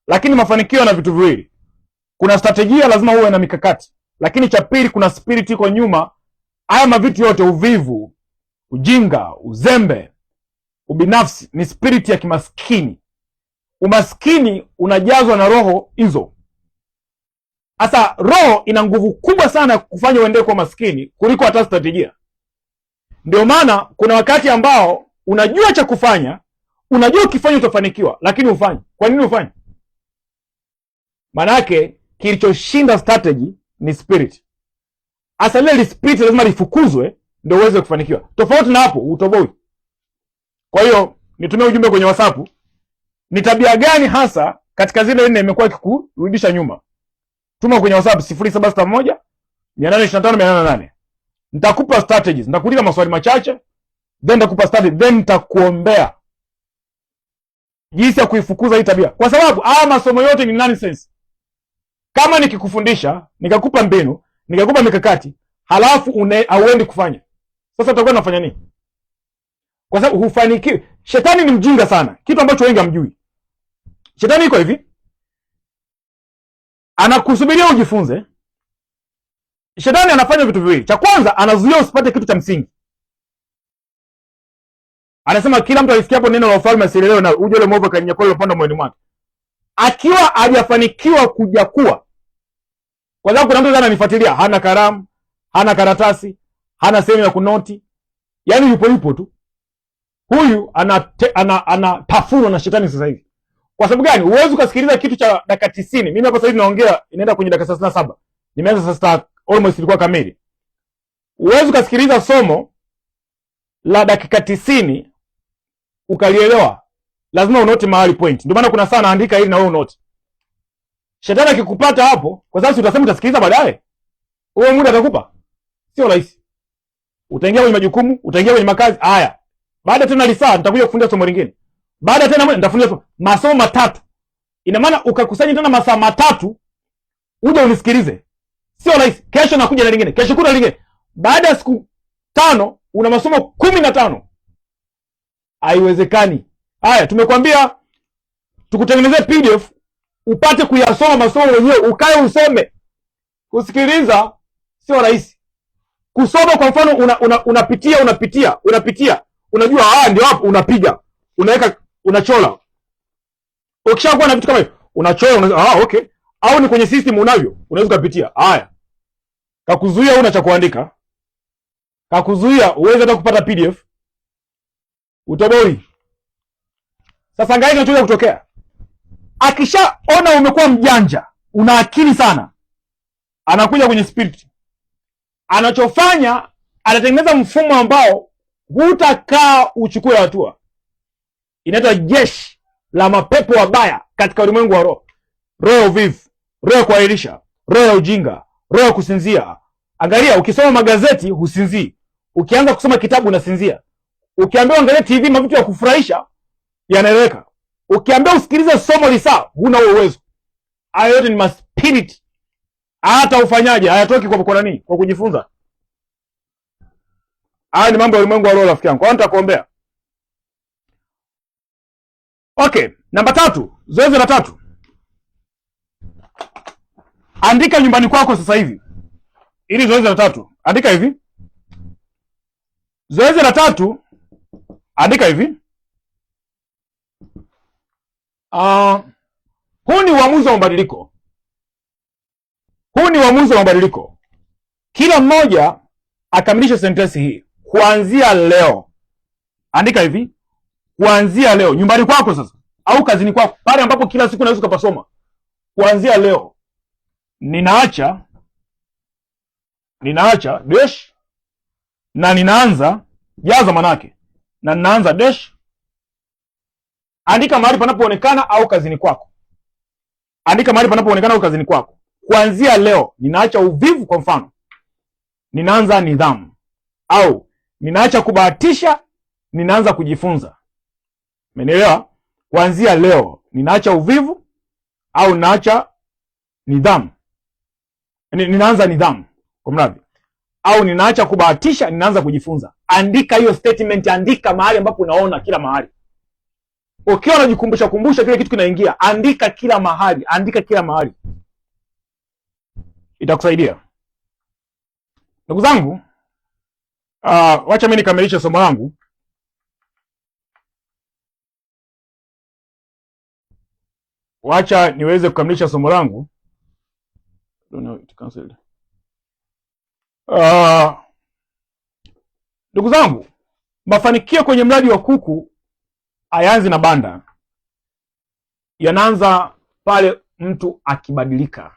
Lakini mafanikio yana vitu viwili. Kuna strategia, lazima uwe na mikakati. Lakini cha pili, kuna spirit iko nyuma. Haya mavitu yote, uvivu, ujinga, uzembe, ubinafsi, ni spirit ya kimaskini. Umaskini unajazwa na roho hizo. Sasa roho ina nguvu kubwa sana kufanya uende kwa maskini kuliko hata strategia. Ndio maana kuna wakati ambao unajua cha kufanya, unajua ukifanya utafanikiwa, lakini ufanye. Kwa nini ufanye? Maana yake kilichoshinda strategy ni spirit. Sasa ile spirit lazima lifukuzwe ndio uweze kufanikiwa. Tofauti na hapo utoboi. Kwa hiyo nitumie ujumbe kwenye WhatsApp. Ni tabia gani hasa katika zile 4 imekuwa ikikurudisha nyuma? Tuma kwenye WhatsApp 0761 825 808. Nitakupa strategies. Nitakuuliza maswali machache, then nitakupa strategy, then nitakuombea jinsi ya kuifukuza hii tabia. Kwa sababu masomo yote ni nonsense. Kama nikikufundisha, nikakupa mbinu, nikakupa mikakati, halafu hauendi kufanya. Sasa utakuwa unafanya nini? Kwa sababu hufanikiwi. Shetani ni mjinga sana, kitu ambacho wengi hamjui. Shetani iko hivi. Anakusubiria ujifunze. Shetani anafanya vitu viwili. Cha kwanza, anazuia usipate kitu cha msingi. Anasema kila mtu alisikia hapo neno la ufalme asielewe na uje ule mwovu kanyakua ile panda moyoni mwake. Akiwa hajafanikiwa kuja kuwa. Kwa sababu kuna mtu ananifuatilia, hana kalamu, hana karatasi, hana sehemu ya kunoti. Yaani yupo tu. Huyu anatafunwa na shetani sasa hivi. Kwa sababu gani? Uwezo kusikiliza kitu cha dakika 90. Mimi hapa sasa hivi naongea inaenda kwenye dakika 37. Nimeanza sasa almost ilikuwa kamili. Uwezo kusikiliza somo la dakika 90 ukalielewa. Lazima unote mahali point. Ndio maana kuna sana andika ili na wewe unote. Shetani akikupata hapo, kwa sababu utasema utasikiliza baadaye. Huo muda atakupa. Sio rahisi. Utaingia kwenye majukumu, utaingia kwenye makazi. Haya. Baada tena lisaa nitakuja kufundisha somo lingine. Baada tena nitafundisha masomo 3. Ina maana ukakusanya tena masaa 3 uje unisikilize. Sio rahisi. Kesho nakuja na lingine. Kesho kuna lingine. Baada ya siku 5 una masomo 15. Haiwezekani. Haya, tumekwambia tukutengenezee PDF upate kuyasoma masomo wenyewe, ukae usome. Kusikiliza sio rahisi. Kusoma kwa mfano unapitia. Unajua ndio hapo unapiga. Unaweka unachola. Ukishakuwa na vitu kama hivyo, unachola okay. Au ni kwenye system unavyo, unaweza kupitia. Haya. Kakuzuia una cha kuandika. kakuzuia uweze hata kupata PDF, utoboi. Sasa angalia kinachokuja kutokea. Akishaona umekuwa mjanja, una akili sana, anakuja kwenye spirit. Anachofanya, anatengeneza mfumo ambao hutakaa uchukue hatua. Inaitwa jeshi la mapepo wabaya katika ulimwengu wa roho. Roho ya uvivu, roho ya kuahirisha, roho ya ujinga, roho ya kusinzia. Angalia, ukisoma magazeti husinzii. Ukianza kusoma kitabu unasinzia. Ukiambiwa angalia TV mavitu ya kufurahisha yanaeleweka. Ukiambiwa usikilize somo lisaa, huna uwezo. Hayo yote ni maspirit. Hata ufanyaje hayatoki kwa nini? Kwa kujifunza. Haya ni mambo ya ulimwengu wa roho rafiki yangu. Kwa hiyo nitakuombea. Okay, namba 3, zoezi la 3. Andika nyumbani kwako sasa hivi. Ili zoezi la 3. Andika hivi. Zoezi la 3, andika hivi. Huu ni uamuzi wa mabadiliko. Huu ni uamuzi wa mabadiliko. Kila mmoja akamilishe sentensi hii. Kuanzia leo. Andika hivi. Kuanzia leo. Nyumbani kwako sasa. Au kazini kwako. Pale ambapo kila siku unaweza kupasoma. Kuanzia leo. Ninaacha dash. Na ninaanza. Jaza manake. Na ninaanza dash. Andika mahali panapoonekana au kazini kwako. Andika mahali panapoonekana au kazini kwako. Kuanzia leo, ninaacha uvivu kwa mfano. Ninaanza nidhamu. Au, ninaacha kubahatisha, ninaanza kujifunza. Umenielewa? Kuanzia leo, ninaacha uvivu, au naacha nidhamu. Ninaanza nidhamu, kwa mradhi. Au ninaacha kubahatisha, ninaanza kujifunza. Andika hiyo statement, andika mahali ambapo unaona kila mahali. Ukiwa unajikumbusha kile kitu kinaingia, andika kila mahali, andika kila mahali. Itakusaidia. Ndugu zangu, wacha mimi nikamilishe somo langu. Wacha niweze kukamilisha somo langu. Ndugu zangu, mafanikio kwenye mradi wa kuku hayaanzi na banda. Yanaanza pale mtu akibadilika.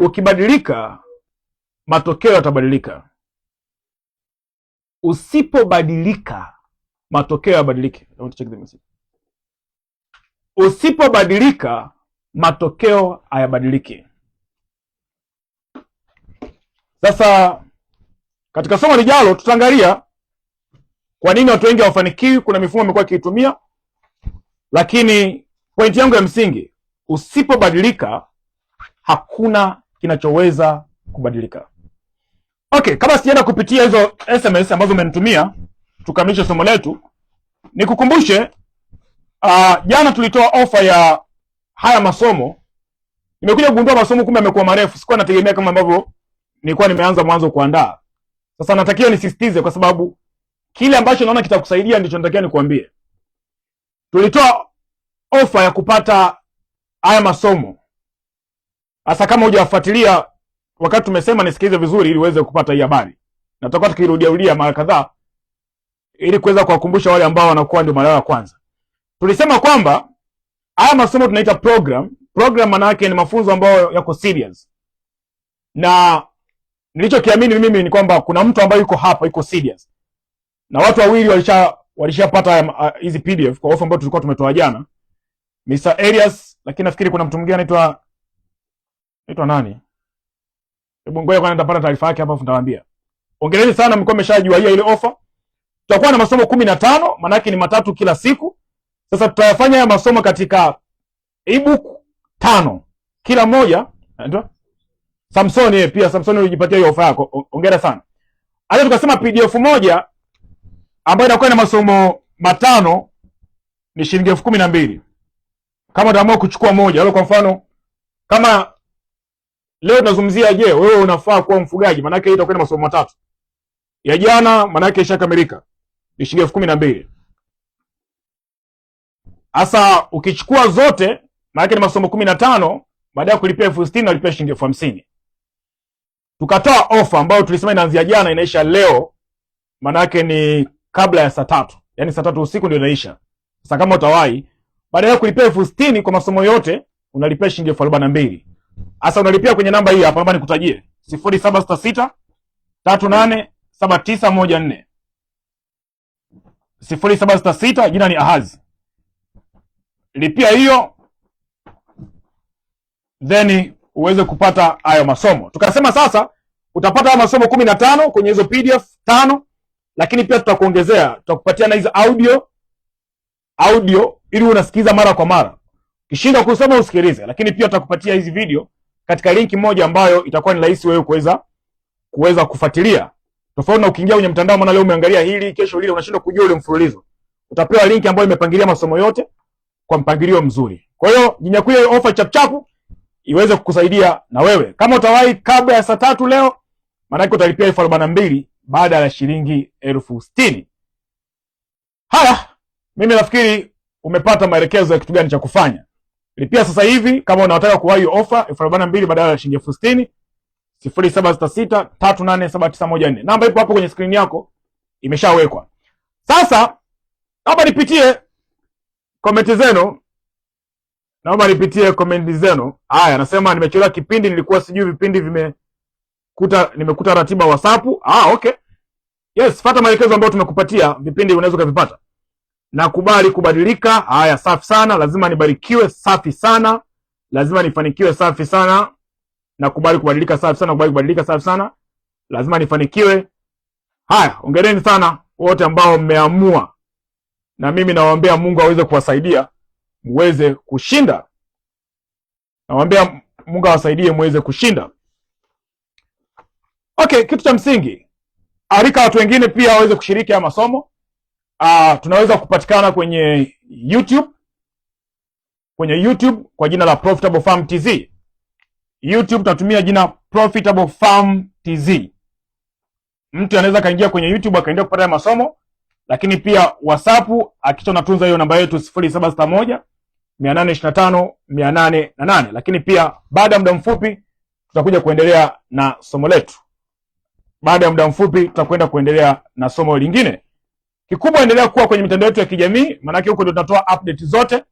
Ukibadilika, matokeo yatabadilika. Usipobadilika, matokeo yabadilike. Usipobadilika, matokeo hayabadiliki. Sasa katika somo lijalo tutaangalia kwa nini watu wengi hawafanikiwi. Kuna mifumo imekuwa ikiitumia, lakini pointi yangu ya msingi, usipobadilika hakuna kinachoweza kubadilika. Okay, kama sijaenda kupitia hizo SMS ambazo umenitumia tukamilishe somo letu, nikukumbushe jana tulitoa ofa ya haya masomo. Nimekuja kugundua masomo kumbe yamekuwa marefu. Sikuwa nategemea kama ambavyo nilikuwa nimeanza mwanzo kuandaa. Sasa natakiwa nisisitize kwa sababu kile ambacho naona kitakusaidia ndicho natakiwa nikuambie. Tulitoa ofa ya kupata haya masomo. Sasa kama hujafuatilia wakati tumesema nisikilize vizuri ili uweze kupata hii habari. Na tutakuwa tukirudia mara kadhaa ili kuweza kuwakumbusha wale ambao wanakuwa ndio mara ya kwanza. Tulisema kwamba haya masomo tunaita program. Program maana yake ni mafunzo ambayo yako serious. Na nilichokiamini mimi ni kwamba kuna mtu ambaye yuko hapa yuko serious. Na watu wawili walishapata hizi PDF kwa ofa ambayo tulikuwa tumetoa jana. Mr. Elias, lakini nafikiri kuna mtu mwingine anaitwa nani? Hebu ngoja kwanza nitapata taarifa yake hapa afu nitawaambia. Ongeleni sana mko mmeshajua ile ofa. Tutakuwa na masomo 15, maana yake ni matatu kila siku. Sasa tutayafanya haya masomo katika ebook 5. Kila moja, ndio? Samsoni pia Samsoni ulijipatia hiyo ofa yako. Hongera sana. Hata tukasema PDF moja ambayo inakuwa na masomo 5 ni shilingi 12,000. Kama utaamua kuchukua moja, au kwa mfano kama leo tunazungumzia je, wewe unafaa kuwa mfugaji, maana yake itakuwa na masomo 3. Ya jana maana yake ishakamilika. Ni shilingi 12,000. Sasa ukichukua zote maana yake ni masomo 15, baada ya kulipia 60,000 unalipia shilingi 50,000. tukatoa ofa ambayo tulisema inaanzia jana inaisha leo, maana yake ni kabla ya saa 3, yani saa 3 usiku ndio inaisha. Sasa kama utawahi, baada ya kulipia 60,000 kwa masomo yote unalipia shilingi 42,000. Sasa unalipia kwenye namba hii hapa, naomba nikutajie 0766 387914 0766, jina ni Ahazi. Lipia hiyo then uweze kupata hayo masomo. Tukasema sasa utapata hayo masomo 15 kwenye hizo PDF 5, lakini pia tutakuongezea, tutakupatia na hizo audio ili unasikiza mara kwa mara. Kishinda kusoma usikilize, lakini pia tutakupatia hizi video katika linki moja ambayo itakuwa ni rahisi wewe kuweza kufuatilia. Tofauti na ukiingia kwenye mtandao, maana leo umeangalia hili, kesho lile, unashindwa kujua ule mfululizo. Utapewa linki ambayo imepangilia masomo yote kwa mpangilio mzuri. Kwa hiyo jinyakulie offer chapchapu iweze kukusaidia na wewe. Kama utawahi kabla ya saa 3 leo, maana yake utalipia 42,000 baada ya shilingi 60,000. Haya, mimi nafikiri umepata maelekezo ya kitu gani cha kufanya. Lipia sasa hivi kama unataka kuwahi offer 42,000 badala ya shilingi 60,000. 0766 387914. Namba ipo hapo kwenye screen yako, imeshawekwa. Sasa naomba nipitie comment zenu. Haya, anasema nimechelewa kipindi, nilikuwa sijui vipindi nimekuta ratiba WhatsApp. Okay. Yes, fuata maelekezo ambayo tumekupatia, vipindi unaweza kuvipata. Nakubali kubadilika. Haya, safi sana. Lazima nibarikiwe, safi sana. Lazima nifanikiwe, safi sana. Nakubali kubadilika, safi sana. Nakubali kubadilika, safi sana. Lazima nifanikiwe. Haya, hongereni sana wote ambao mmeamua, na mimi nawaombea Mungu aweze kuwasaidia muweze kushinda. Nawaombea Mungu awasaidie muweze kushinda. Okay, kitu cha msingi, alika watu wengine pia waweze kushiriki haya masomo. Tunaweza kupatikana kwenye YouTube kwa jina la Profitable Farm TZ. YouTube tunatumia jina Profitable Farm TZ. Mtu anaweza kaingia kwenye YouTube akaendelea kupata masomo, lakini pia WhatsApp akisha natunza hiyo namba yetu 0761 825 808. Lakini pia baada ya muda mfupi tutakuja kuendelea na somo letu. Baada ya muda mfupi tutakwenda kuendelea na somo lingine. Kikubwa endelea kuwa kwenye mitandao yetu ya kijamii, maana huko ndio tunatoa update zote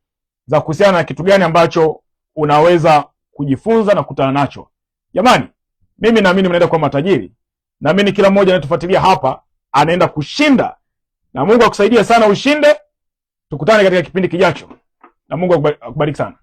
za kuhusiana na kitu gani ambacho unaweza kujifunza na kukutana nacho. Jamani, mimi naamini mnaenda kuwa matajiri. Naamini kila mmoja anatufuatilia hapa anaenda kushinda. Na Mungu akusaidie sana ushinde. Tukutane katika kipindi kijacho. Na Mungu akubariki sana.